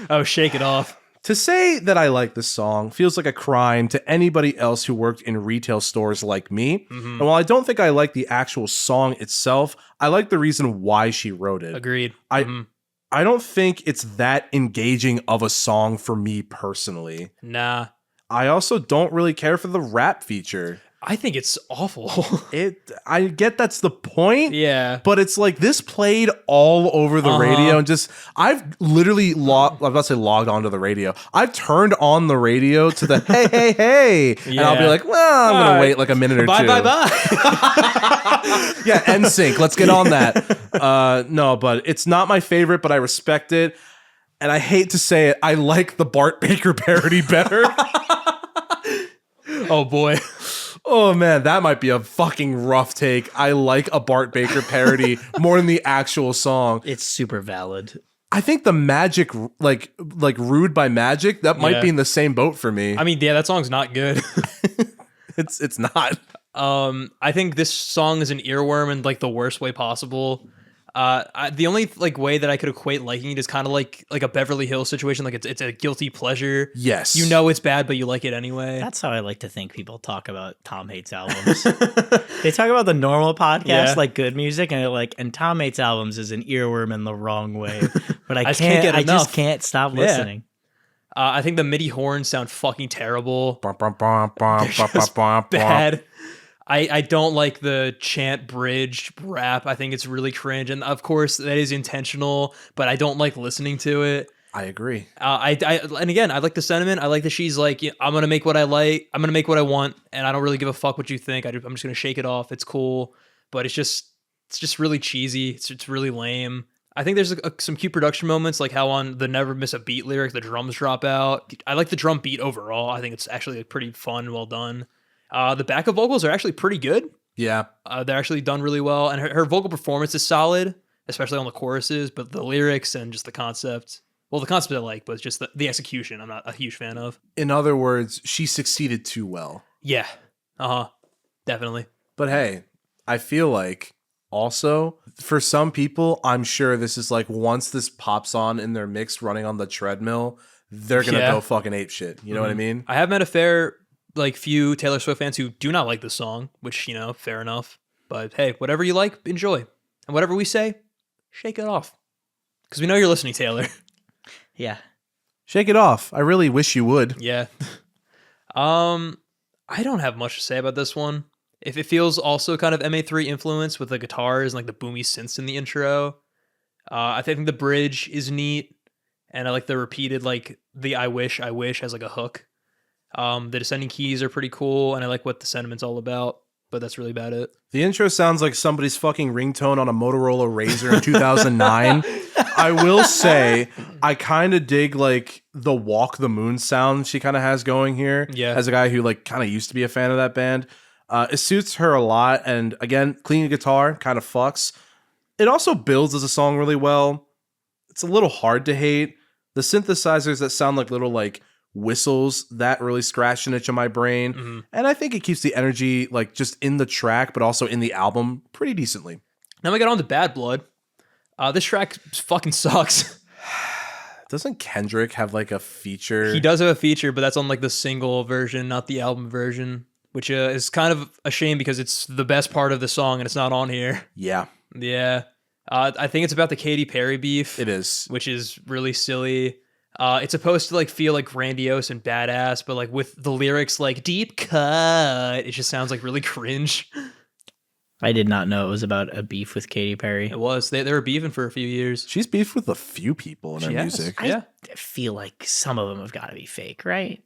oh, shake it off. To say that I like this song feels like a crime to anybody else who worked in retail stores like me. And while I don't think I like the actual song itself, I like the reason why she wrote it. Agreed. I don't think it's that engaging of a song for me personally. Nah. I also don't really care for the rap feature. I think it's awful. I get that's the point. Yeah. But it's like this played all over the radio and just I've literally I'm about to say logged onto the radio. I've turned on the radio to the hey and I'll be like, well, I'm gonna wait like a minute or two. Bye. Yeah, NSYNC. Let's get on that. No, but it's not my favorite, but I respect it. And I hate to say it, I like the Bart Baker parody better. Oh boy. Oh man, that might be a fucking rough take. I like a Bart Baker parody more than the actual song. It's super valid. I think the Magic, like Rude by Magic, that might be in the same boat for me. I mean, yeah, that song's not good. It's not. I think this song is an earworm in like the worst way possible. The only like way that I could equate liking it is kind of like a Beverly Hills situation. Like it's a guilty pleasure. Yes. You know it's bad, but you like it anyway. That's how I like to think people talk about Tom Hates albums. They talk about the normal podcast, like good music, and they're like, and Tom Hates albums is an earworm in the wrong way. But I just can't stop listening. I think the MIDI horns sound fucking terrible. Bad. Bad. I don't like the chant bridge rap. I think it's really cringe. And of course that is intentional, but I don't like listening to it. I agree. And again, I like the sentiment. I like that she's like, I'm going to make what I like. I'm going to make what I want. And I don't really give a fuck what you think. I'm just going to shake it off. It's cool. But it's just really cheesy. It's really lame. I think there's some cute production moments, like how on the Never Miss a Beat lyric, the drums drop out. I like the drum beat overall. I think it's actually pretty fun, well done. The backup vocals are actually pretty good. Yeah. They're actually done really well. And her vocal performance is solid, especially on the choruses, but the lyrics and just the concept. Well, the concept I like, but it's just the execution I'm not a huge fan of. In other words, she succeeded too well. Yeah. Definitely. But hey, I feel like also for some people, I'm sure this is like once this pops on in their mix running on the treadmill, they're going to go fucking ape shit. You know what I mean? I have met a fair few Taylor Swift fans who do not like this song, which, fair enough. But hey, whatever you like, enjoy. And whatever we say, shake it off. Because we know you're listening, Taylor. Yeah. Shake it off. I really wish you would. Yeah. I don't have much to say about this one. If it feels also kind of MA3 influence with the guitars and like the boomy synths in the intro. I think the bridge is neat. And I like the repeated, like the I wish as like a hook. The descending keys are pretty cool, and I like what the sentiment's all about, but that's really about it. The intro sounds like somebody's fucking ringtone on a Motorola Razr in 2009. I will say, I kind of dig like the Walk the Moon sound she kind of has going here. Yeah. As a guy who like kind of used to be a fan of that band. It suits her a lot, and again, clean guitar kind of fucks. It also builds as a song really well. It's a little hard to hate. The synthesizers that sound like little like whistles that really scratch an itch on my brain, and I think it keeps the energy like just in the track but also in the album pretty decently. Now we got on to Bad Blood. This track fucking sucks. Doesn't Kendrick have like a feature? He does have a feature, but that's on like the single version, not the album version, which is kind of a shame because it's the best part of the song and it's not on here. Yeah I think it's about the Katy Perry beef. It is, which is really silly. It's supposed to like feel like grandiose and badass, but like with the lyrics like deep cut, it just sounds like really cringe. I did not know it was about a beef with Katy Perry. It was. They were beefing for a few years. She's beefed with a few people in her music. I feel like some of them have got to be fake, right?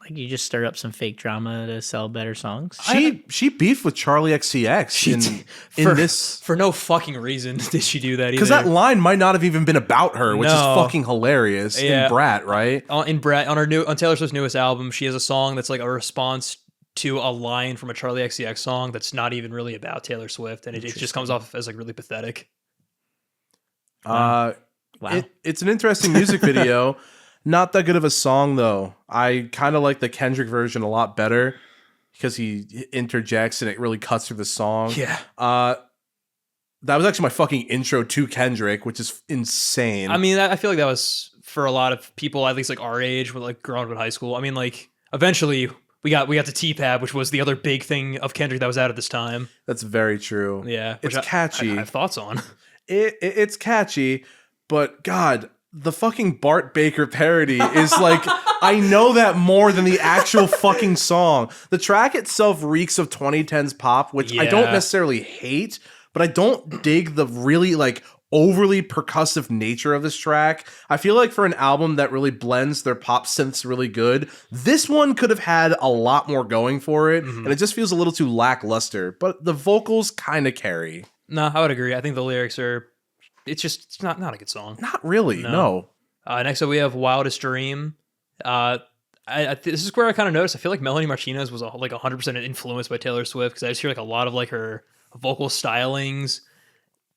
Like you just stir up some fake drama to sell better songs. She beefed with Charlie XCX in this for no fucking reason. Did she do that? Because that line might not have even been about her, which is fucking hilarious. Yeah. In Brat, right? On Taylor Swift's newest album, she has a song that's like a response to a line from a Charlie XCX song that's not even really about Taylor Swift, and it just comes off as like really pathetic. Wow. It's an interesting music video. Not that good of a song though. I kind of like the Kendrick version a lot better because he interjects and it really cuts through the song. Yeah. That was actually my fucking intro to Kendrick, which is insane. I mean, I feel like that was for a lot of people, at least like our age, with like growing up in high school. I mean, like eventually we got to T-Pab, which was the other big thing of Kendrick that was out at this time. That's very true. Yeah, it's catchy. I have thoughts on. It's catchy, but God, the fucking Bart Baker parody is like, I know that more than the actual fucking song. The track itself reeks of 2010s pop, which I don't necessarily hate, but I don't dig the really like overly percussive nature of this track. I feel like for an album that really blends their pop synths really good, this one could have had a lot more going for it, and it just feels a little too lackluster, but the vocals kind of carry. No, I would agree. I think the lyrics are... It's not a good song. Not really, no. Next up, we have Wildest Dream. This is where I kind of noticed. I feel like Melanie Martinez was like 100% influenced by Taylor Swift because I just hear like a lot of like her vocal stylings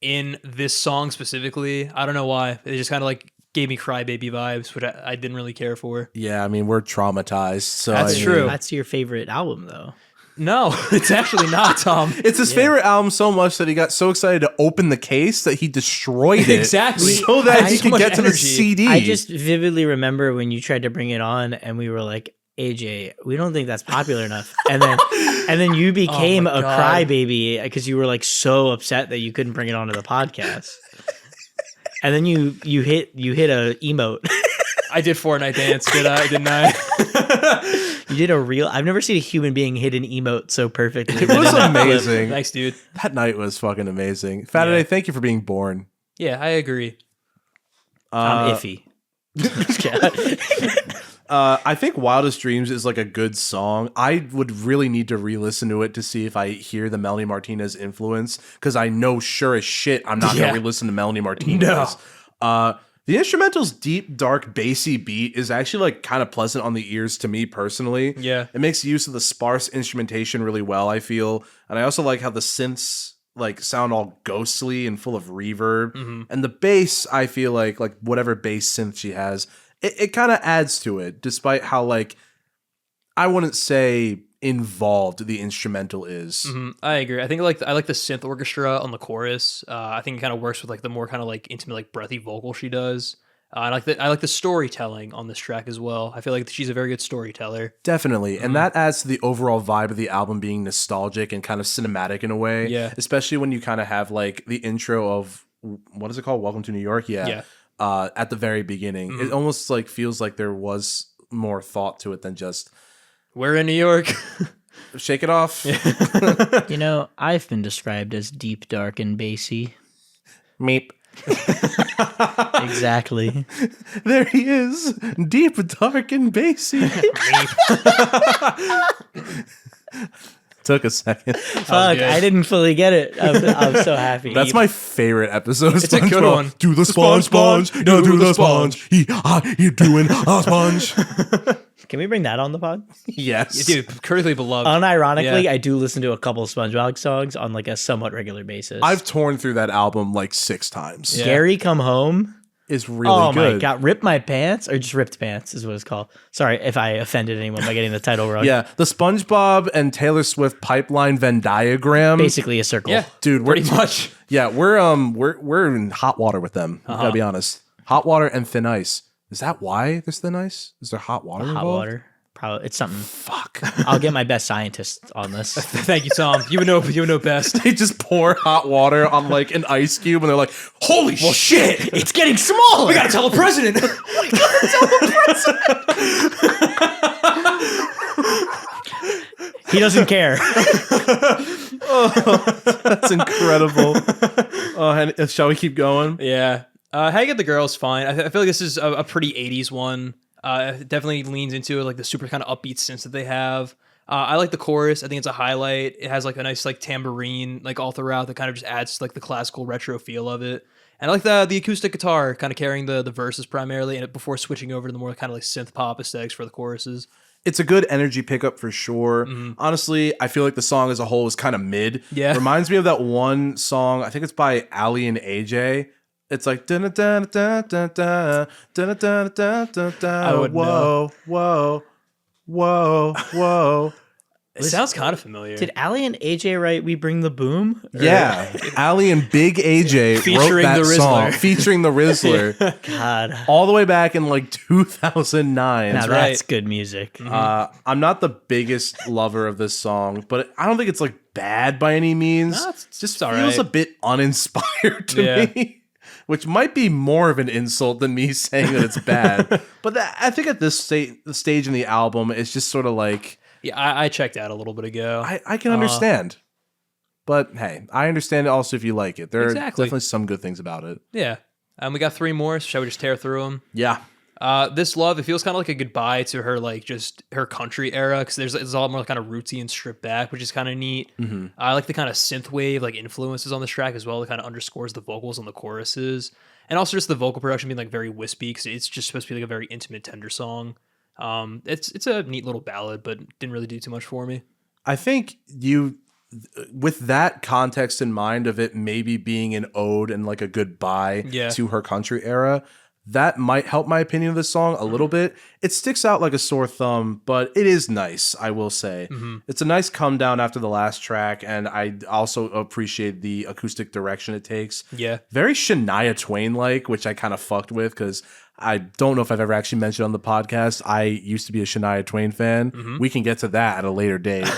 in this song specifically. I don't know why. It just kind of like gave me Crybaby vibes, which I didn't really care for. Yeah, I mean, we're traumatized. So That's true. That's your favorite album, though. No, it's actually not, Tom. It's his favorite album so much that he got so excited to open the case that he destroyed it. Exactly. So that he could get to the energy. CD. I just vividly remember when you tried to bring it on and we were like, AJ, we don't think that's popular enough. And then you became a crybaby because you were like so upset that you couldn't bring it onto the podcast. And then you hit a emote. I did Fortnite dance, didn't I? You did a real... I've never seen a human being hit an emote so perfectly. It was amazing. Thanks, dude. That night was fucking amazing. Fataday, thank you for being born. Yeah, I agree. I'm iffy. I think Wildest Dreams is like a good song. I would really need to re-listen to it to see if I hear the Melanie Martinez influence, because I know sure as shit I'm not going to re-listen to Melanie Martinez. No. The instrumental's deep, dark, bassy beat is actually like kind of pleasant on the ears to me personally. Yeah. It makes use of the sparse instrumentation really well, I feel. And I also like how the synths like sound all ghostly and full of reverb. And the bass, I feel like whatever bass synth she has, it kind of adds to it, despite how like, I wouldn't say involved the instrumental is. I agree. I think I like the synth orchestra on the chorus. I think it kind of works with like the more kind of like intimate, like breathy vocal she does. I like the storytelling on this track as well. I feel like she's a very good storyteller. Definitely. And that adds to the overall vibe of the album being nostalgic and kind of cinematic in a way. Yeah. Especially when you kind of have like the intro of, what is it called? Welcome to New York. Yeah. At the very beginning. It almost like feels like there was more thought to it than just, we're in New York. Shake it off. You know, I've been described as deep, dark, and bassy. Meep. Exactly. There he is. Deep, dark, and bassy. Took a second. Fuck, I didn't fully get it. I'm so happy. That's my favorite episode of SpongeBob. It's a good one. Do the sponge. No, do the sponge. You're doing a sponge. Can we bring that on the pod? Yes. Dude, critically beloved. Unironically, I do listen to a couple of SpongeBob songs on like a somewhat regular basis. I've torn through that album like 6 times. Yeah. Gary Come Home Is really good. Oh my god, Rip My Pants, or just Ripped Pants is what it's called. Sorry if I offended anyone by getting the title wrong. Yeah, the SpongeBob and Taylor Swift pipeline Venn diagram. Basically a circle. Yeah, dude, we're pretty much. Yeah, we're in hot water with them. Gotta be honest. Hot water and thin ice. Is that why there's thin ice? Is there hot water involved? Hot water. Probably it's something. Fuck. I'll get my best scientist on this. Thank you, Tom. You would know best. They just pour hot water on like an ice cube and they're like, holy shit, It's getting smaller. We gotta tell the president. He doesn't care. that's incredible. Shall we keep going? Yeah. How You Get the Girl's fine. I feel like this is a pretty 80s one. It definitely leans into like the super kind of upbeat synths that they have. I like the chorus. I think it's a highlight. It has like a nice like tambourine like all throughout that kind of just adds to, like the classical retro feel of it. And I like the acoustic guitar kind of carrying the verses primarily, and before switching over to the more kind of like synth pop aesthetics for the choruses. It's a good energy pickup for sure. Honestly, I feel like the song as a whole is kind of mid. Yeah. Reminds me of that one song, I think it's by Ali and AJ. It's like da da da da da da da da da da. Whoa, whoa, whoa, whoa. It sounds kind of familiar. Did Allie and AJ write "We Bring the Boom"? Yeah, Ali and Big AJ wrote that song featuring the Rizzler. God, all the way back in like 2009. Now that's good music. I'm not the biggest lover of this song, but I don't think it's like bad by any means. No, it just feels a bit uninspired to me, which might be more of an insult than me saying that it's bad. But I think at this stage in the album, it's just sort of like. Yeah, I checked out a little bit ago. I can understand. But hey, I understand it also if you like it. There are definitely some good things about it. Yeah. We got 3 more. So shall we just tear through them? Yeah. This Love, it feels kind of like a goodbye to her, like just her country era, because it's all more kind of rootsy and stripped back, which is kind of neat. I like the kind of synthwave like influences on this track as well. It kind of underscores the vocals on the choruses, and also just the vocal production being like very wispy, because it's just supposed to be like a very intimate, tender song. It's a neat little ballad, but didn't really do too much for me. I think with that context in mind of it maybe being an ode and like a goodbye to her country era, that might help my opinion of this song a little bit. It sticks out like a sore thumb, but it is nice, I will say. It's a nice come down after the last track, and I also appreciate the acoustic direction it takes. Yeah. Very Shania Twain-like, which I kind of fucked with because I don't know if I've ever actually mentioned on the podcast, I used to be a Shania Twain fan. We can get to that at a later date.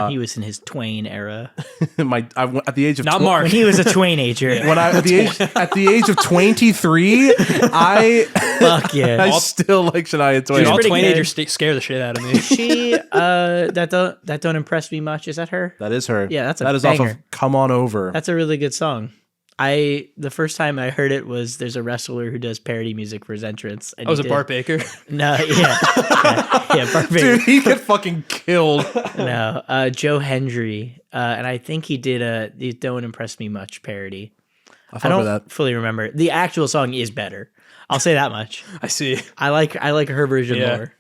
He was in his Twain era. At the age of not Mark. When he was a Twain-ager. When at the age of 23, fuck yeah. I still like Shania Twain. Dude, all Twain-agers scare the shit out of me. She that don't impress me much. Is that her? That is her. Yeah, that is banger. off of Come On Over. That's a really good song. The first time I heard it was there's a wrestler who does parody music for his entrance. And was it Bart Baker? No, yeah, Bart Baker. Dude, he get fucking killed. No, Joe Hendry, and I think he did a "Don't Impress Me Much" parody. I don't fully remember. The actual song is better. I'll say that much. I see. I like her version more.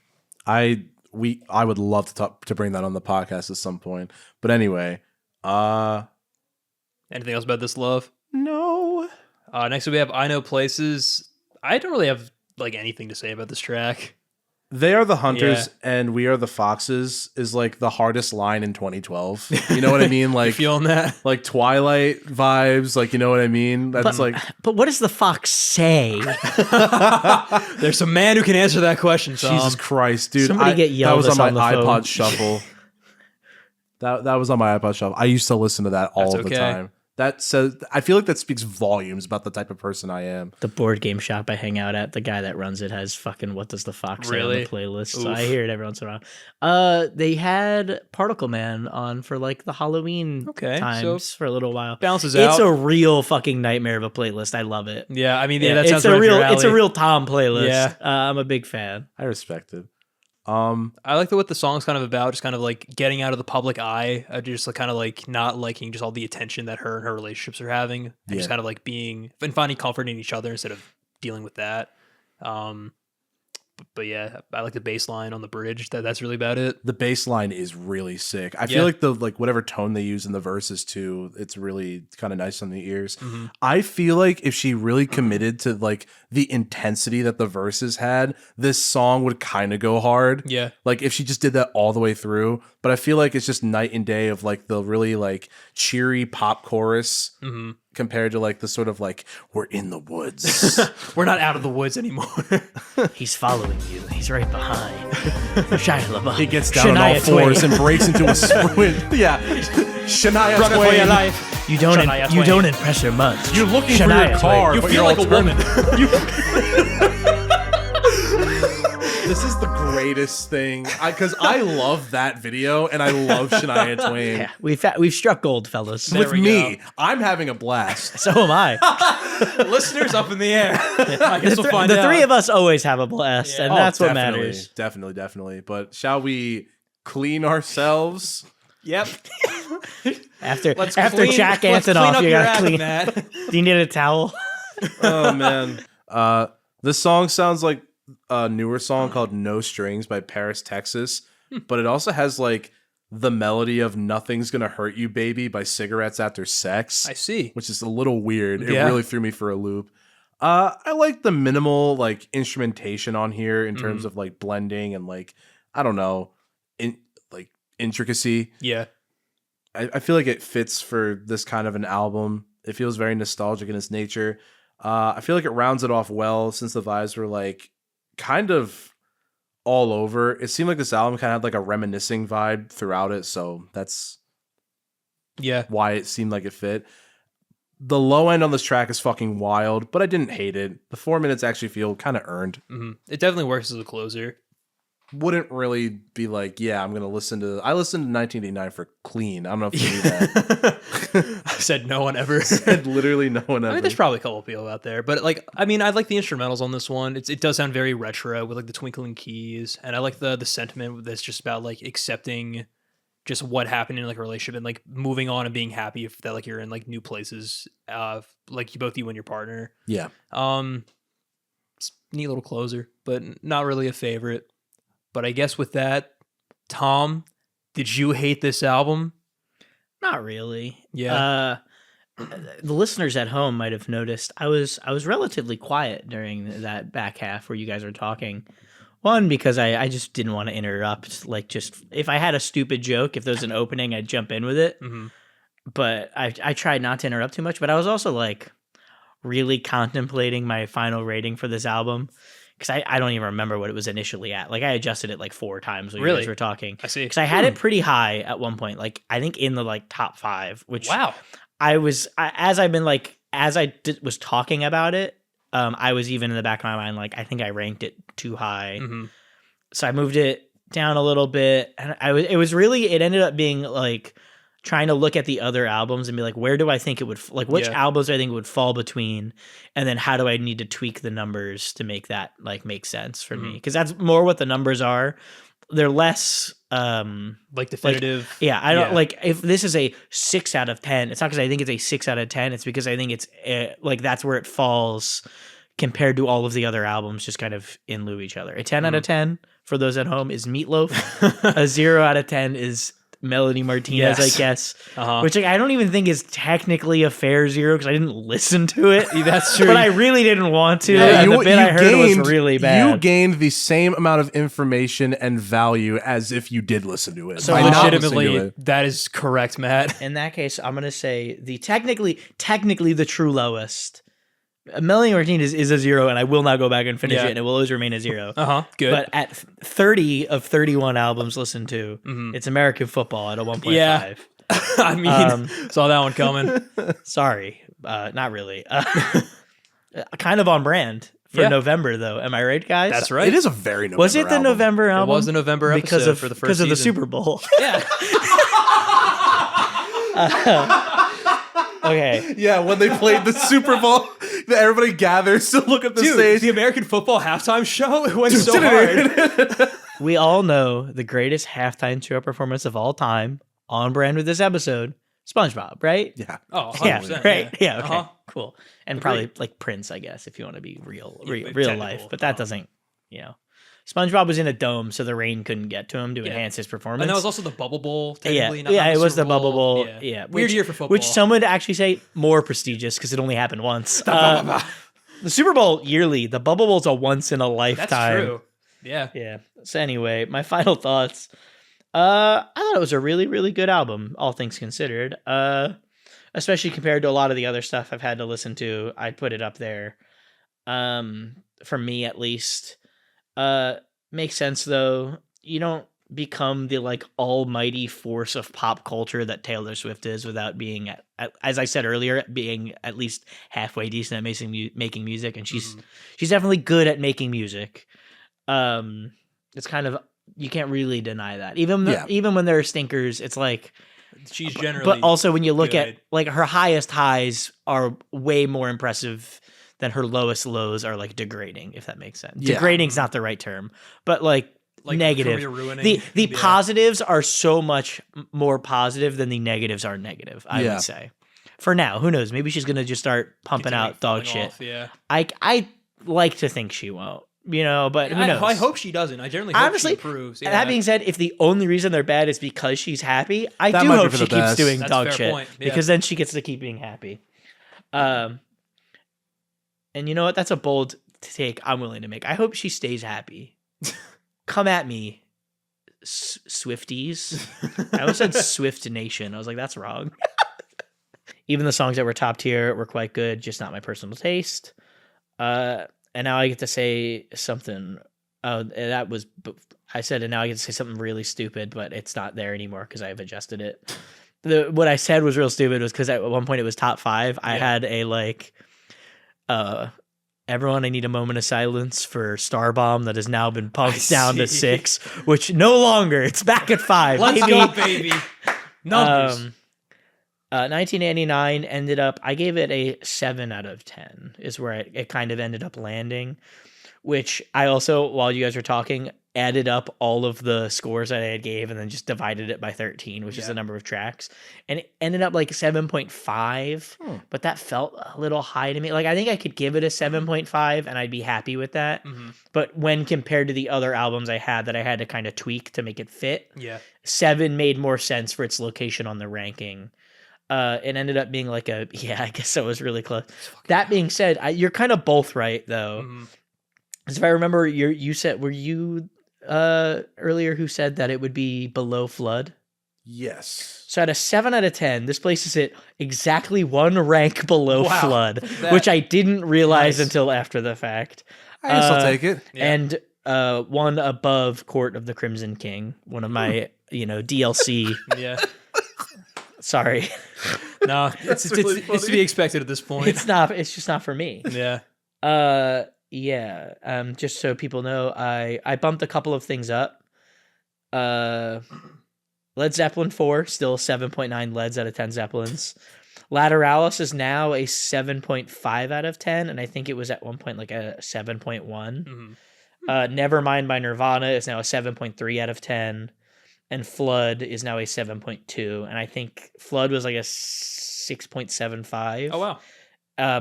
I would love to bring that on the podcast at some point. But anyway, anything else about this Love? No. Next we have I Know Places. I don't really have like anything to say about this track. They are the hunters and we are the foxes is like the hardest line in 2012. You know what I mean? Like feeling that? Like Twilight vibes, like you know what I mean? That's But what does the fox say? There's a man who can answer that question, Tom. Jesus Christ, dude. Somebody get yelled That was on my phone. iPod shuffle. That was on my iPod shuffle. I used to listen to that all the time. That says, I feel like that speaks volumes about the type of person I am. The board game shop I hang out at, the guy that runs it has fucking What Does the Fox Say on the playlist. So I hear it every once in a while. They had Particle Man on for like the Halloween times for a little while. Balances out. It's a real fucking nightmare of a playlist. I love it. Yeah, I mean, that sounds it's a real Tom playlist. Yeah. I'm a big fan. I respect it. I like what the song's kind of about, just kind of like getting out of the public eye, just like kind of like not liking just all the attention that her and her relationships are having, and just kind of like being and finding comfort in each other instead of dealing with that. But yeah, I like the bass line on the bridge. That's really about it. The bass line is really sick. I feel like whatever tone they use in the verses too, it's really kind of nice on the ears. I feel like if she really committed to like the intensity that the verses had, this song would kind of go hard. Yeah. Like if she just did that all the way through. But I feel like it's just night and day of like the really like cheery pop chorus compared to like the sort of like, we're in the woods. We're not out of the woods anymore. He's following you. He's right behind. Shia LaBeouf. He gets down on all fours and breaks into a sprint. Yeah. Shania Run Twain. for your life. You don't impress her much. You're looking Shania for your car. Twain. You feel like a woman. This is the greatest thing. Because I love that video and I love Shania Twain. Yeah, we've struck gold, fellas. With me, I'm having a blast. So am I. Listeners up in the air. I guess we'll find out. The three of us always have a blast, and that's what matters. Definitely. But shall we clean ourselves? Yep. After clean, Jack let's Antonoff, clean up you your gotta act, clean. Matt. Do you need a towel? Oh man. This song sounds like a newer song called No Strings by Paris, Texas, but it also has like the melody of Nothing's Gonna Hurt You Baby by Cigarettes After Sex. I see. Which is a little weird. It Yeah. really threw me for a loop. I like the minimal like instrumentation on here in terms of like blending and like, I don't know, like intricacy. Yeah. I feel like it fits for this kind of an album. It feels very nostalgic in its nature. I feel like it rounds it off well since the vibes were like kind of all over. It seemed like this album kind of had like a reminiscing vibe throughout it. So that's why it seemed like it fit. The low end on this track is fucking wild, but I didn't hate it. The 4 minutes actually feel kind of earned. Mm-hmm. It definitely works as a closer. Wouldn't really be like, yeah, I'm gonna listen to. I listened to 1989 for clean. I don't know if you knew that. I said no one ever. Said literally no one ever. I mean, there's probably a couple people out there, but like, I mean, I like the instrumentals on this one. It does sound very retro with like the twinkling keys, and I like the sentiment that's just about like accepting just what happened in like a relationship and like moving on and being happy if that like you're in like new places, like you and your partner. Yeah. It's a neat little closer, but not really a favorite. But I guess with that, Tom, did you hate this album? Not really. Yeah. The listeners at home might have noticed I was relatively quiet during that back half where you guys were talking. One, because I just didn't want to interrupt. Like, just if I had a stupid joke, if there was an opening, I'd jump in with it. Mm-hmm. But I tried not to interrupt too much. But I was also like really contemplating my final rating for this album. Because I don't even remember what it was initially at. Like, I adjusted it like 4 times when you guys were talking. I see. Because I had it pretty high at one point. Like, I think in the like top 5. Which wow. was talking about it, I was even in the back of my mind like, I think I ranked it too high. Mm-hmm. So I moved it down a little bit. And it ended up being like trying to look at the other albums and be like, where do I think it would, like, which albums I think it would fall between, and then how do I need to tweak the numbers to make that like make sense for me? Because that's more what the numbers are. They're less like definitive. Like, I don't like if this is a 6 out of 10. It's not because I think it's a 6 out of 10. It's because I think it's like that's where it falls compared to all of the other albums, just kind of in lieu of each other. A 10 out of 10 for those at home is Meatloaf. A 0 out of 10 is Melody Martinez, I guess, which like, I don't even think is technically a fair 0 because I didn't listen to it. That's true. But I really didn't want to. Yeah, and the bit I heard was really bad. You gained the same amount of information and value as if you did listen to it. So legitimately, that is correct, Matt. In that case, I'm gonna say the technically the true lowest. Melody Martinez is a 0, and I will not go back and finish it, and it will always remain a 0. Good. But at 30 of 31 albums listened to, it's American Football at a 1.5. Yeah. I mean, saw that one coming. Sorry, not really. Kind of on brand for November, though. Am I right, guys? That's right. It is a very November Was it the album. November album? It was the November episode for the first season. Because of the Super Bowl. Yeah. Okay. Yeah, when they played the Super Bowl, everybody gathers to look at the stage. The American Football halftime show, it went so hard. We all know the greatest halftime show performance of all time, on brand with this episode, SpongeBob, right? Yeah. Oh, 100%, yeah, right. Yeah, okay. Cool. And Agreed. probably like Prince, I guess, if you want to be real technical. life. But that doesn't, SpongeBob was in a dome, so the rain couldn't get to him to enhance his performance. And that was also the Bubble Bowl, technically. It was the Bubble Bowl. Yeah. Weird year for football. Which some would actually say more prestigious because it only happened once. The Super Bowl yearly. The Bubble Bowl's a once in a lifetime. That's true. Yeah. Yeah. So anyway, my final thoughts. I thought it was a really, really good album, all things considered. Especially compared to a lot of the other stuff I've had to listen to. I'd put it up there. For me, at least. Makes sense though. You don't become the like almighty force of pop culture that Taylor Swift is without being, as I said earlier, being at least halfway decent at making music, and she's definitely good at making music. It's kind of, you can't really deny that. Even when there are stinkers, it's like, she's generally. But also when you look good. at like her highest highs are way more impressive than her lowest lows are like degrading, if that makes sense. Yeah. Degrading's not the right term, but like negative. career ruining. The positives are so much more positive than the negatives are negative, I would say. For now, who knows? Maybe she's gonna just start pumping out dog shit. Yeah. I like to think she won't, but who knows? I hope she doesn't. I generally hope she improves. Yeah. That being said, if the only reason they're bad is because she's happy, I That do might be hope for she the keeps best. doing That's dog a fair shit point. Yeah. because then she gets to keep being happy. And you know what? That's a bold take I'm willing to make. I hope she stays happy. Come at me, Swifties. I almost said Swift Nation. I was like, that's wrong. Even the songs that were top tier were quite good, just not my personal taste. And now I get to say something. Oh, I said, and now I get to say something really stupid, but it's not there anymore because I've adjusted it. What I said was real stupid was because at one point it was top 5. I had a everyone, I need a moment of silence for Starbomb that has now been pumped down to 6, which no longer, it's back at 5. Let's go, baby. Numbers. 1989 ended up, I gave it a 7 out of 10 is where it kind of ended up landing, which I also, while you guys were talking, added up all of the scores that I had gave and then just divided it by 13, which is the number of tracks. And it ended up like 7.5, but that felt a little high to me. Like, I think I could give it a 7.5 and I'd be happy with that. Mm-hmm. But when compared to the other albums I had that I had to kind of tweak to make it fit, 7 made more sense for its location on the ranking. It ended up being like I guess I was really close. That being said, you're kind of both right though. Mm-hmm. Because if I remember, you said, were you earlier who said that it would be below Flood? Yes. So at a 7 out of 10, this places it exactly 1 rank below Flood, which I didn't realize until after the fact. I guess I'll take it. And 1 above Court of the Crimson King, one of my DLC. Sorry. No, it's to be expected at this point. It's not. It's just not for me. Yeah. Just so people know, I bumped a couple of things up. Led Zeppelin 4, still 7.9 Leds out of 10 Zeppelins. Lateralis is now a 7.5 out of 10, and I think it was at one point like a 7.1. Mm-hmm. Nevermind by Nirvana is now a 7.3 out of 10. And Flood is now a 7.2, and I think Flood was like a 6.75. Oh wow!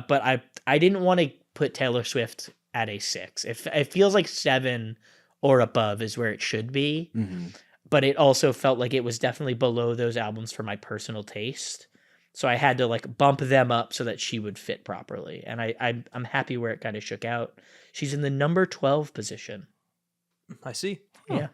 But I didn't want to put Taylor Swift at a 6. It feels like 7 or above is where it should be, but it also felt like it was definitely below those albums for my personal taste. So I had to like bump them up so that she would fit properly, and I'm happy where it kind of shook out. She's in the number 12 position. I see. Yeah.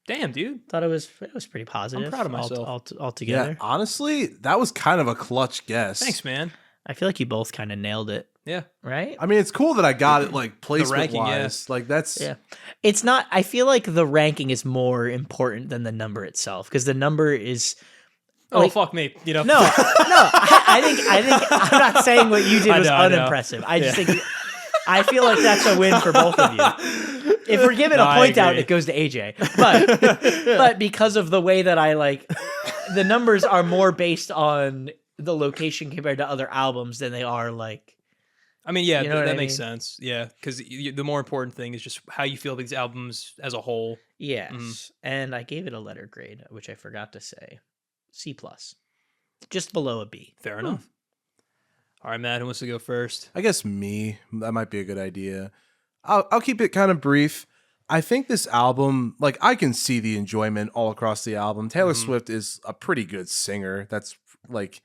Damn, dude. Thought it was pretty positive. I'm proud of myself. All together. Yeah, honestly, that was kind of a clutch guess. Thanks, man. I feel like you both kind of nailed it. Yeah. Right? I mean, it's cool that I got it like placement ranking, wise. Like that's It's not, I feel like the ranking is more important than the number itself because the number is fuck me. No. I think I'm not saying what you did was unimpressive. I just think I feel like that's a win for both of you. If we're giving a point out, it goes to AJ. But because of the way that I the numbers are more based on the location compared to other albums than they are like. I mean, yeah, that makes sense. Yeah, because the more important thing is just how you feel about these albums as a whole. Yes, and I gave it a letter grade, which I forgot to say, C+, just below a B. Fair enough. All right, Matt, who wants to go first? I guess me. That might be a good idea. I'll keep it kind of brief. I think this album, like I can see the enjoyment all across the album. Taylor Swift is a pretty good singer. That's like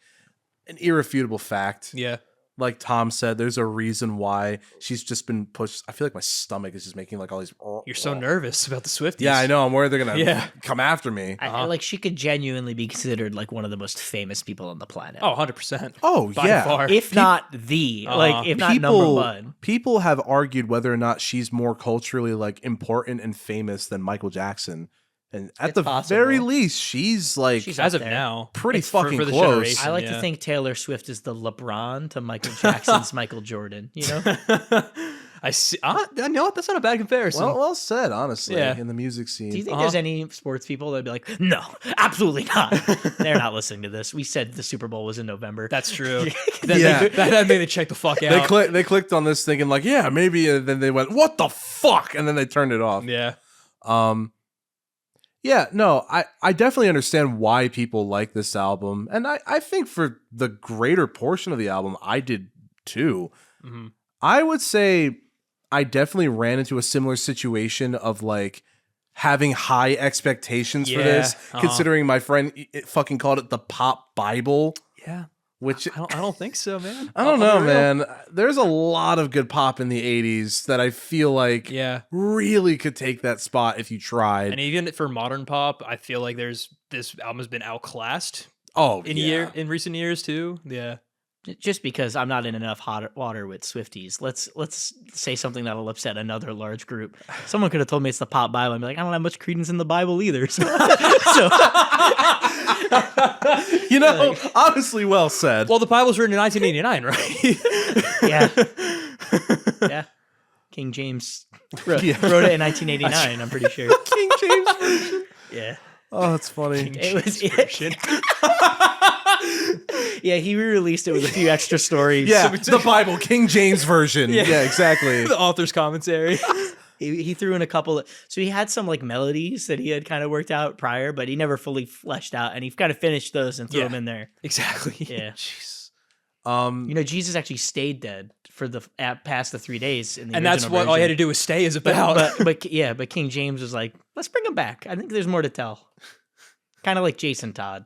an irrefutable fact. Yeah. Like Tom said, there's a reason why she's just been pushed. I feel like my stomach is just making like all these. You're so nervous about the Swifties. Yeah, I know. I'm worried they're gonna come after me. Like she could genuinely be considered like one of the most famous people on the planet. Oh, 100%. Oh, By far. If not the, if not number one. People have argued whether or not she's more culturally like important and famous than Michael Jackson. And at the very least, she's like She's as of there. now pretty fucking for the close. generation. I like to think Taylor Swift is the LeBron to Michael Jackson's Michael Jordan, you know? I see. You know what? That's not a bad comparison. Well said, honestly, Yeah. in the music scene. Do you think there's any sports people that'd be like, no, absolutely not. They're not listening to this. We said the Super Bowl was in November. That's true. Yeah. That made me check the fuck out. They clicked on this thinking like, yeah, maybe, and then they went, what the fuck? And then they turned it off. Yeah. Yeah, no, I definitely understand why people like this album. And I think for the greater portion of the album, I did too. Mm-hmm. I would say I definitely ran into a similar situation of like having high expectations for this, considering my friend fucking called it the pop Bible. Yeah. Which I don't think so, man. I don't know, man. There's a lot of good pop in the 80s that I feel like really could take that spot if you tried. And even for modern pop, I feel like this album has been outclassed in recent years too. Yeah. Just because I'm not in enough hot water with Swifties, let's say something that'll upset another large group. Someone could have told me it's the pop Bible. I'd be like, I don't have much credence in the Bible either. So, you know, honestly, well said. Well, the Bible's written in 1989, right? Yeah. King James wrote it in 1989. I'm pretty sure. King James version. Yeah. Oh, that's funny. It was version. Yeah, he re-released it with a few extra stories. Yeah, the Bible, King James version. Yeah, exactly. The author's commentary. He threw in a couple so he had some like melodies that he had kind of worked out prior, but he never fully fleshed out, and he kind of finished those and threw them in there. Exactly. Yeah. Jeez. You know, Jesus actually stayed dead for past the 3 days in the and that's what version. all he had to do was stay is about. But King James was like, let's bring him back. I think there's more to tell. Kind of like Jason Todd.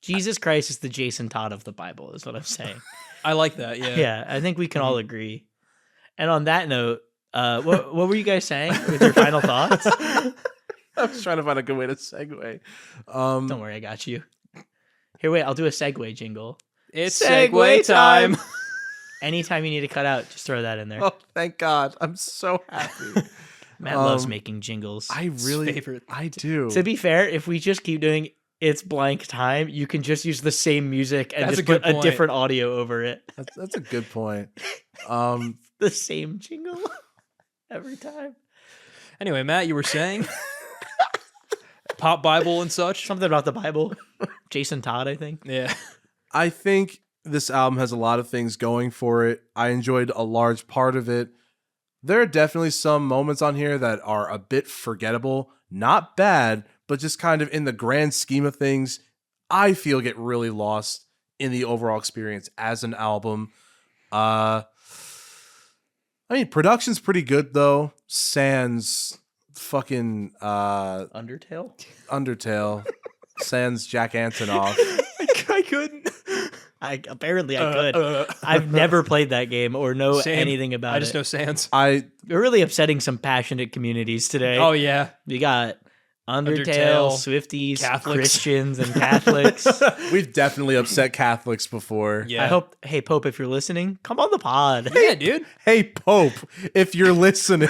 Jesus Christ is the Jason Todd of the Bible, is what I'm saying. I like that. Yeah. Yeah, I think we can all agree. And on that note, what were you guys saying with your final thoughts? I was trying to find a good way to segue. Don't worry, I got you. Here, wait, I'll do a segue jingle. It's segue time. Anytime you need to cut out, just throw that in there. Oh, thank God. I'm so happy. Matt loves making jingles. I do. To be fair, if we just keep doing it's blank time, you can just use the same music and just put a different audio over it. That's a good point. The same jingle every time. Anyway, Matt, you were saying pop Bible and such. Something about the Bible. Jason Todd, I think. Yeah. I think this album has a lot of things going for it. I enjoyed a large part of it. There are definitely some moments on here that are a bit forgettable. Not bad, but just kind of in the grand scheme of things, I feel get really lost in the overall experience as an album. I mean, production's pretty good though. Sans fucking Undertale. Sans Jack Antonoff. I couldn't. I could. I've never played that game or know anything about it. I just know Sans. We're really upsetting some passionate communities today. Oh yeah. We got Undertale, Swifties, Catholics. Christians, and Catholics. We've definitely upset Catholics before. Yeah. I hope, hey, Pope, if you're listening, come on the pod. Yeah, dude. Hey, Pope, if you're listening.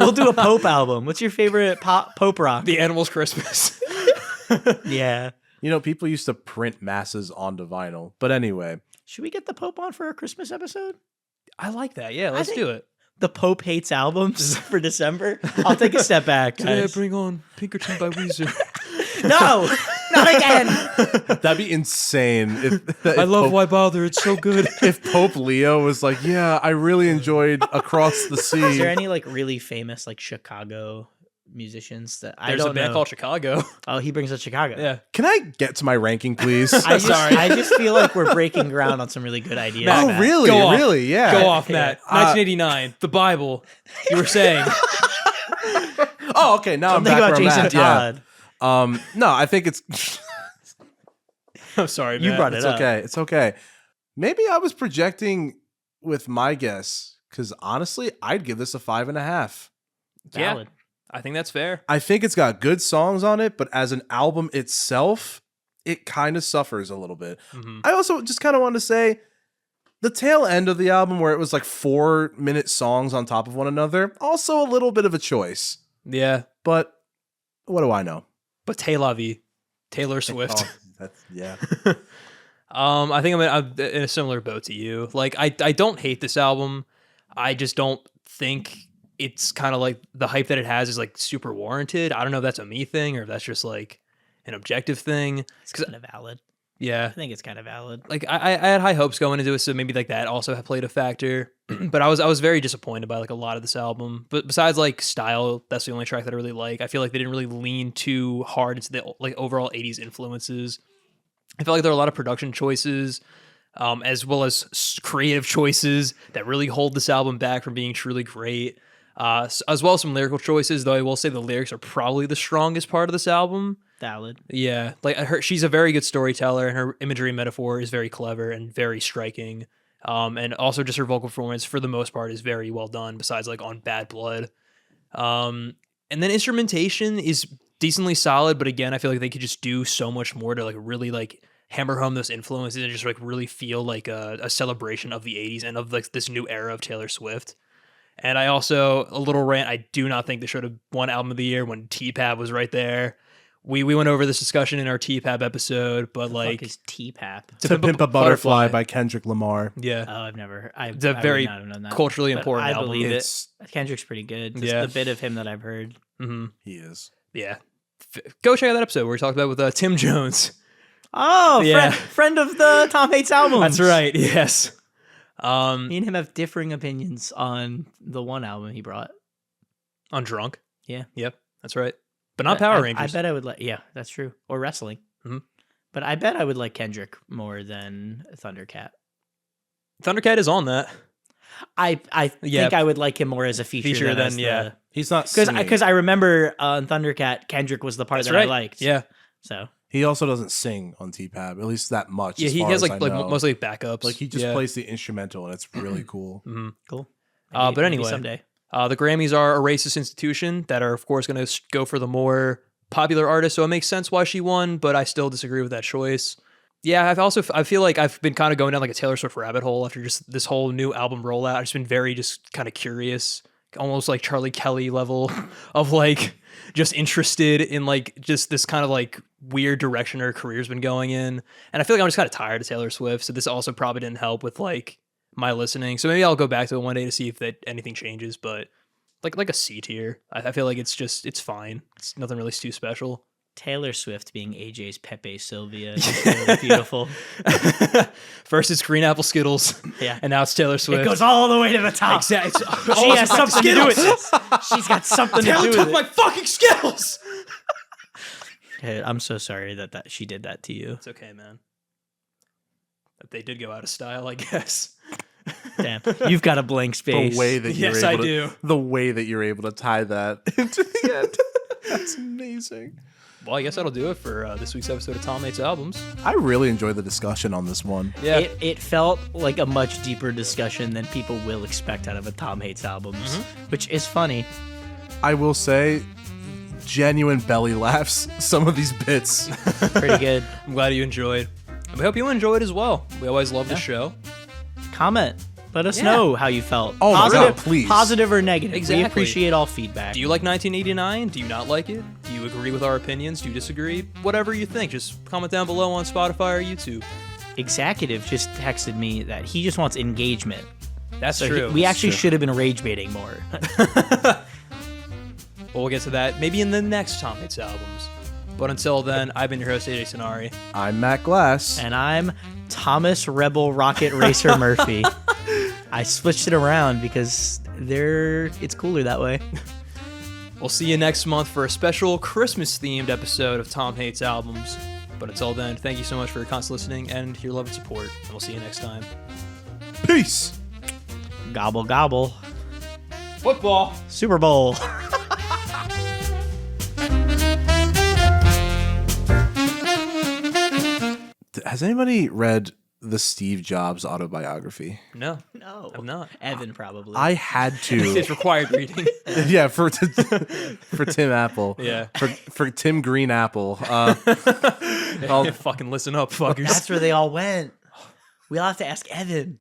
We'll do a Pope album. What's your favorite Pope rock? The Animals Christmas. Yeah. You know, people used to print masses onto vinyl. But anyway. Should we get the Pope on for our Christmas episode? I like that. Yeah, let's do it. The Pope hates albums for December. I'll take a step back. Today I bring on Pinkerton by Weezer. No, not again. That'd be insane. If I love Pope, Why Bother. It's so good. If Pope Leo was like, yeah, I really enjoyed Across the Sea. Is there any like really famous like Chicago musicians that I don't know? There's a band called Chicago. Oh, he brings up Chicago. Yeah. Can I get to my ranking, please? I just feel like we're breaking ground on some really good ideas. Matt. Really? Really? Yeah. Go off, Matt. 1989. The Bible. You were saying. Oh, okay. Now I'm back about where Jason I'm at. Todd. Yeah. No, I think it's. I'm sorry, Matt. You brought it up. It's okay. It's okay. Maybe I was projecting with my guess because honestly, I'd give this a 5.5. Valid. Yeah. I think that's fair. I think it's got good songs on it, but as an album itself, it kind of suffers a little bit. Mm-hmm. I also just kind of wanted to say the tail end of the album where it was like 4-minute songs on top of one another, also a little bit of a choice. Yeah. But what do I know? But Taylor Swift. Yeah. I think I'm in a similar boat to you. Like, I don't hate this album. I just don't think it's kind of like the hype that it has is like super warranted. I don't know if that's a me thing or if that's just like an objective thing. It's kind of valid. Yeah. I think it's kind of valid. Like I had high hopes going into it, so maybe like that also played a factor. But I was very disappointed by like a lot of this album. But besides like Style, that's the only track that I really like. I feel like they didn't really lean too hard into the like overall 80s influences. I felt like there are a lot of production choices, as well as creative choices that really hold this album back from being truly great. As well as some lyrical choices, though I will say the lyrics are probably the strongest part of this album. Valid. Yeah, like she's a very good storyteller, and her imagery and metaphor is very clever and very striking. And also just her vocal performance for the most part is very well done. Besides like on Bad Blood, and then instrumentation is decently solid, but again, I feel like they could just do so much more to like really like hammer home those influences and just like really feel like a celebration of the 80s and of like this new era of Taylor Swift. And I also, a little rant, I do not think they should have won Album of the Year when T-Pab was right there. We went over this discussion in our T-Pab episode, but like... Fuck is T-Pab? To Pimp a Butterfly by Kendrick Lamar. Yeah. Oh, I've never... It's a very would not have known that. culturally But important I album. believe it. Kendrick's pretty good. Just Yeah. the bit of him that I've heard. Mm-hmm. He is. Yeah. Go check out that episode where we talked about with Tim Jones. Oh, Yeah. friend of the Tom Hates albums. That's right, yes. Me and him have differing opinions on the one album he brought. On Drunk. Yeah. Yep, that's right. But not Power Rangers. I bet I would like... Yeah, that's true. Or wrestling. Mm-hmm. But I bet I would like Kendrick more than Thundercat. Thundercat is on that. I think I would like him more as a feature than yeah. He's not because I remember on Thundercat Kendrick was the part That's that right. I liked. Yeah. So he also doesn't sing on T-Pab, at least that much. Yeah, as he far has as like I know. mostly backups. Like he just plays the instrumental, and it's really cool. Mm-hmm. Cool. But Maybe anyway, someday. The Grammys are a racist institution that are, of course, going to go for the more popular artist. So it makes sense why she won, but I still disagree with that choice. Yeah, I feel like I've been kind of going down like a Taylor Swift rabbit hole after just this whole new album rollout. I've just been very just kind of curious, almost like Charlie Kelly level of like just interested in like just this kind of like weird direction her career's been going in. And I feel like I'm just kind of tired of Taylor Swift. So this also probably didn't help with like my listening. So maybe I'll go back to it one day to see if that anything changes. But like a C tier, I feel like it's fine. It's nothing really too special. Taylor Swift being AJ's Pepe Sylvia is really beautiful. First it's Green Apple Skittles, Yeah. and now it's Taylor Swift. It goes all the way to the top. Exactly. She has something to do with this. She's got something to do with it. my fucking Skittles. Hey, I'm so sorry that she did that to you. It's okay, man. But they did go out of style, I guess. Damn, you've got a blank space. The way that you're Yes, able I to, do. The way that you're able to tie that into the end. That's amazing. Well, I guess that'll do it for this week's episode of Tom Hates Albums. I really enjoyed the discussion on this one. Yeah. It felt like a much deeper discussion than people will expect out of a Tom Hates albums, which is funny. I will say, genuine belly laughs, some of these bits. Pretty good. I'm glad you enjoyed. And we hope you enjoyed as well. We always love the show. Comment. Let us Yeah. know how you felt. Oh, my positive, God, please. Positive or negative. Exactly. We appreciate all feedback. Do you like 1989? Do you not like it? Do you agree with our opinions? Do you disagree? Whatever you think, just comment down below on Spotify or YouTube. Executive just texted me that he just wants engagement. That's So true. we actually true. should have been rage baiting more. Well, we'll get to that maybe in the next Tom Hates Albums. But until then, I've been your host, AJ Sonari. I'm Matt Glass. And I'm Thomas Rebel Rocket Racer Murphy. I switched it around because it's cooler that way. We'll see you next month for a special Christmas-themed episode of Tom Hates Albums. But until then, thank you so much for your constant listening and your love and support. And we'll see you next time. Peace. Gobble, gobble. Football! Super Bowl. Has anybody read the Steve Jobs autobiography? No, No. I'm not. Evan probably. I had to. It's required reading. Yeah, for Tim Apple. Yeah. For Tim Green Apple. Fucking listen up, fuckers. That's where they all went. We'll have to ask Evan.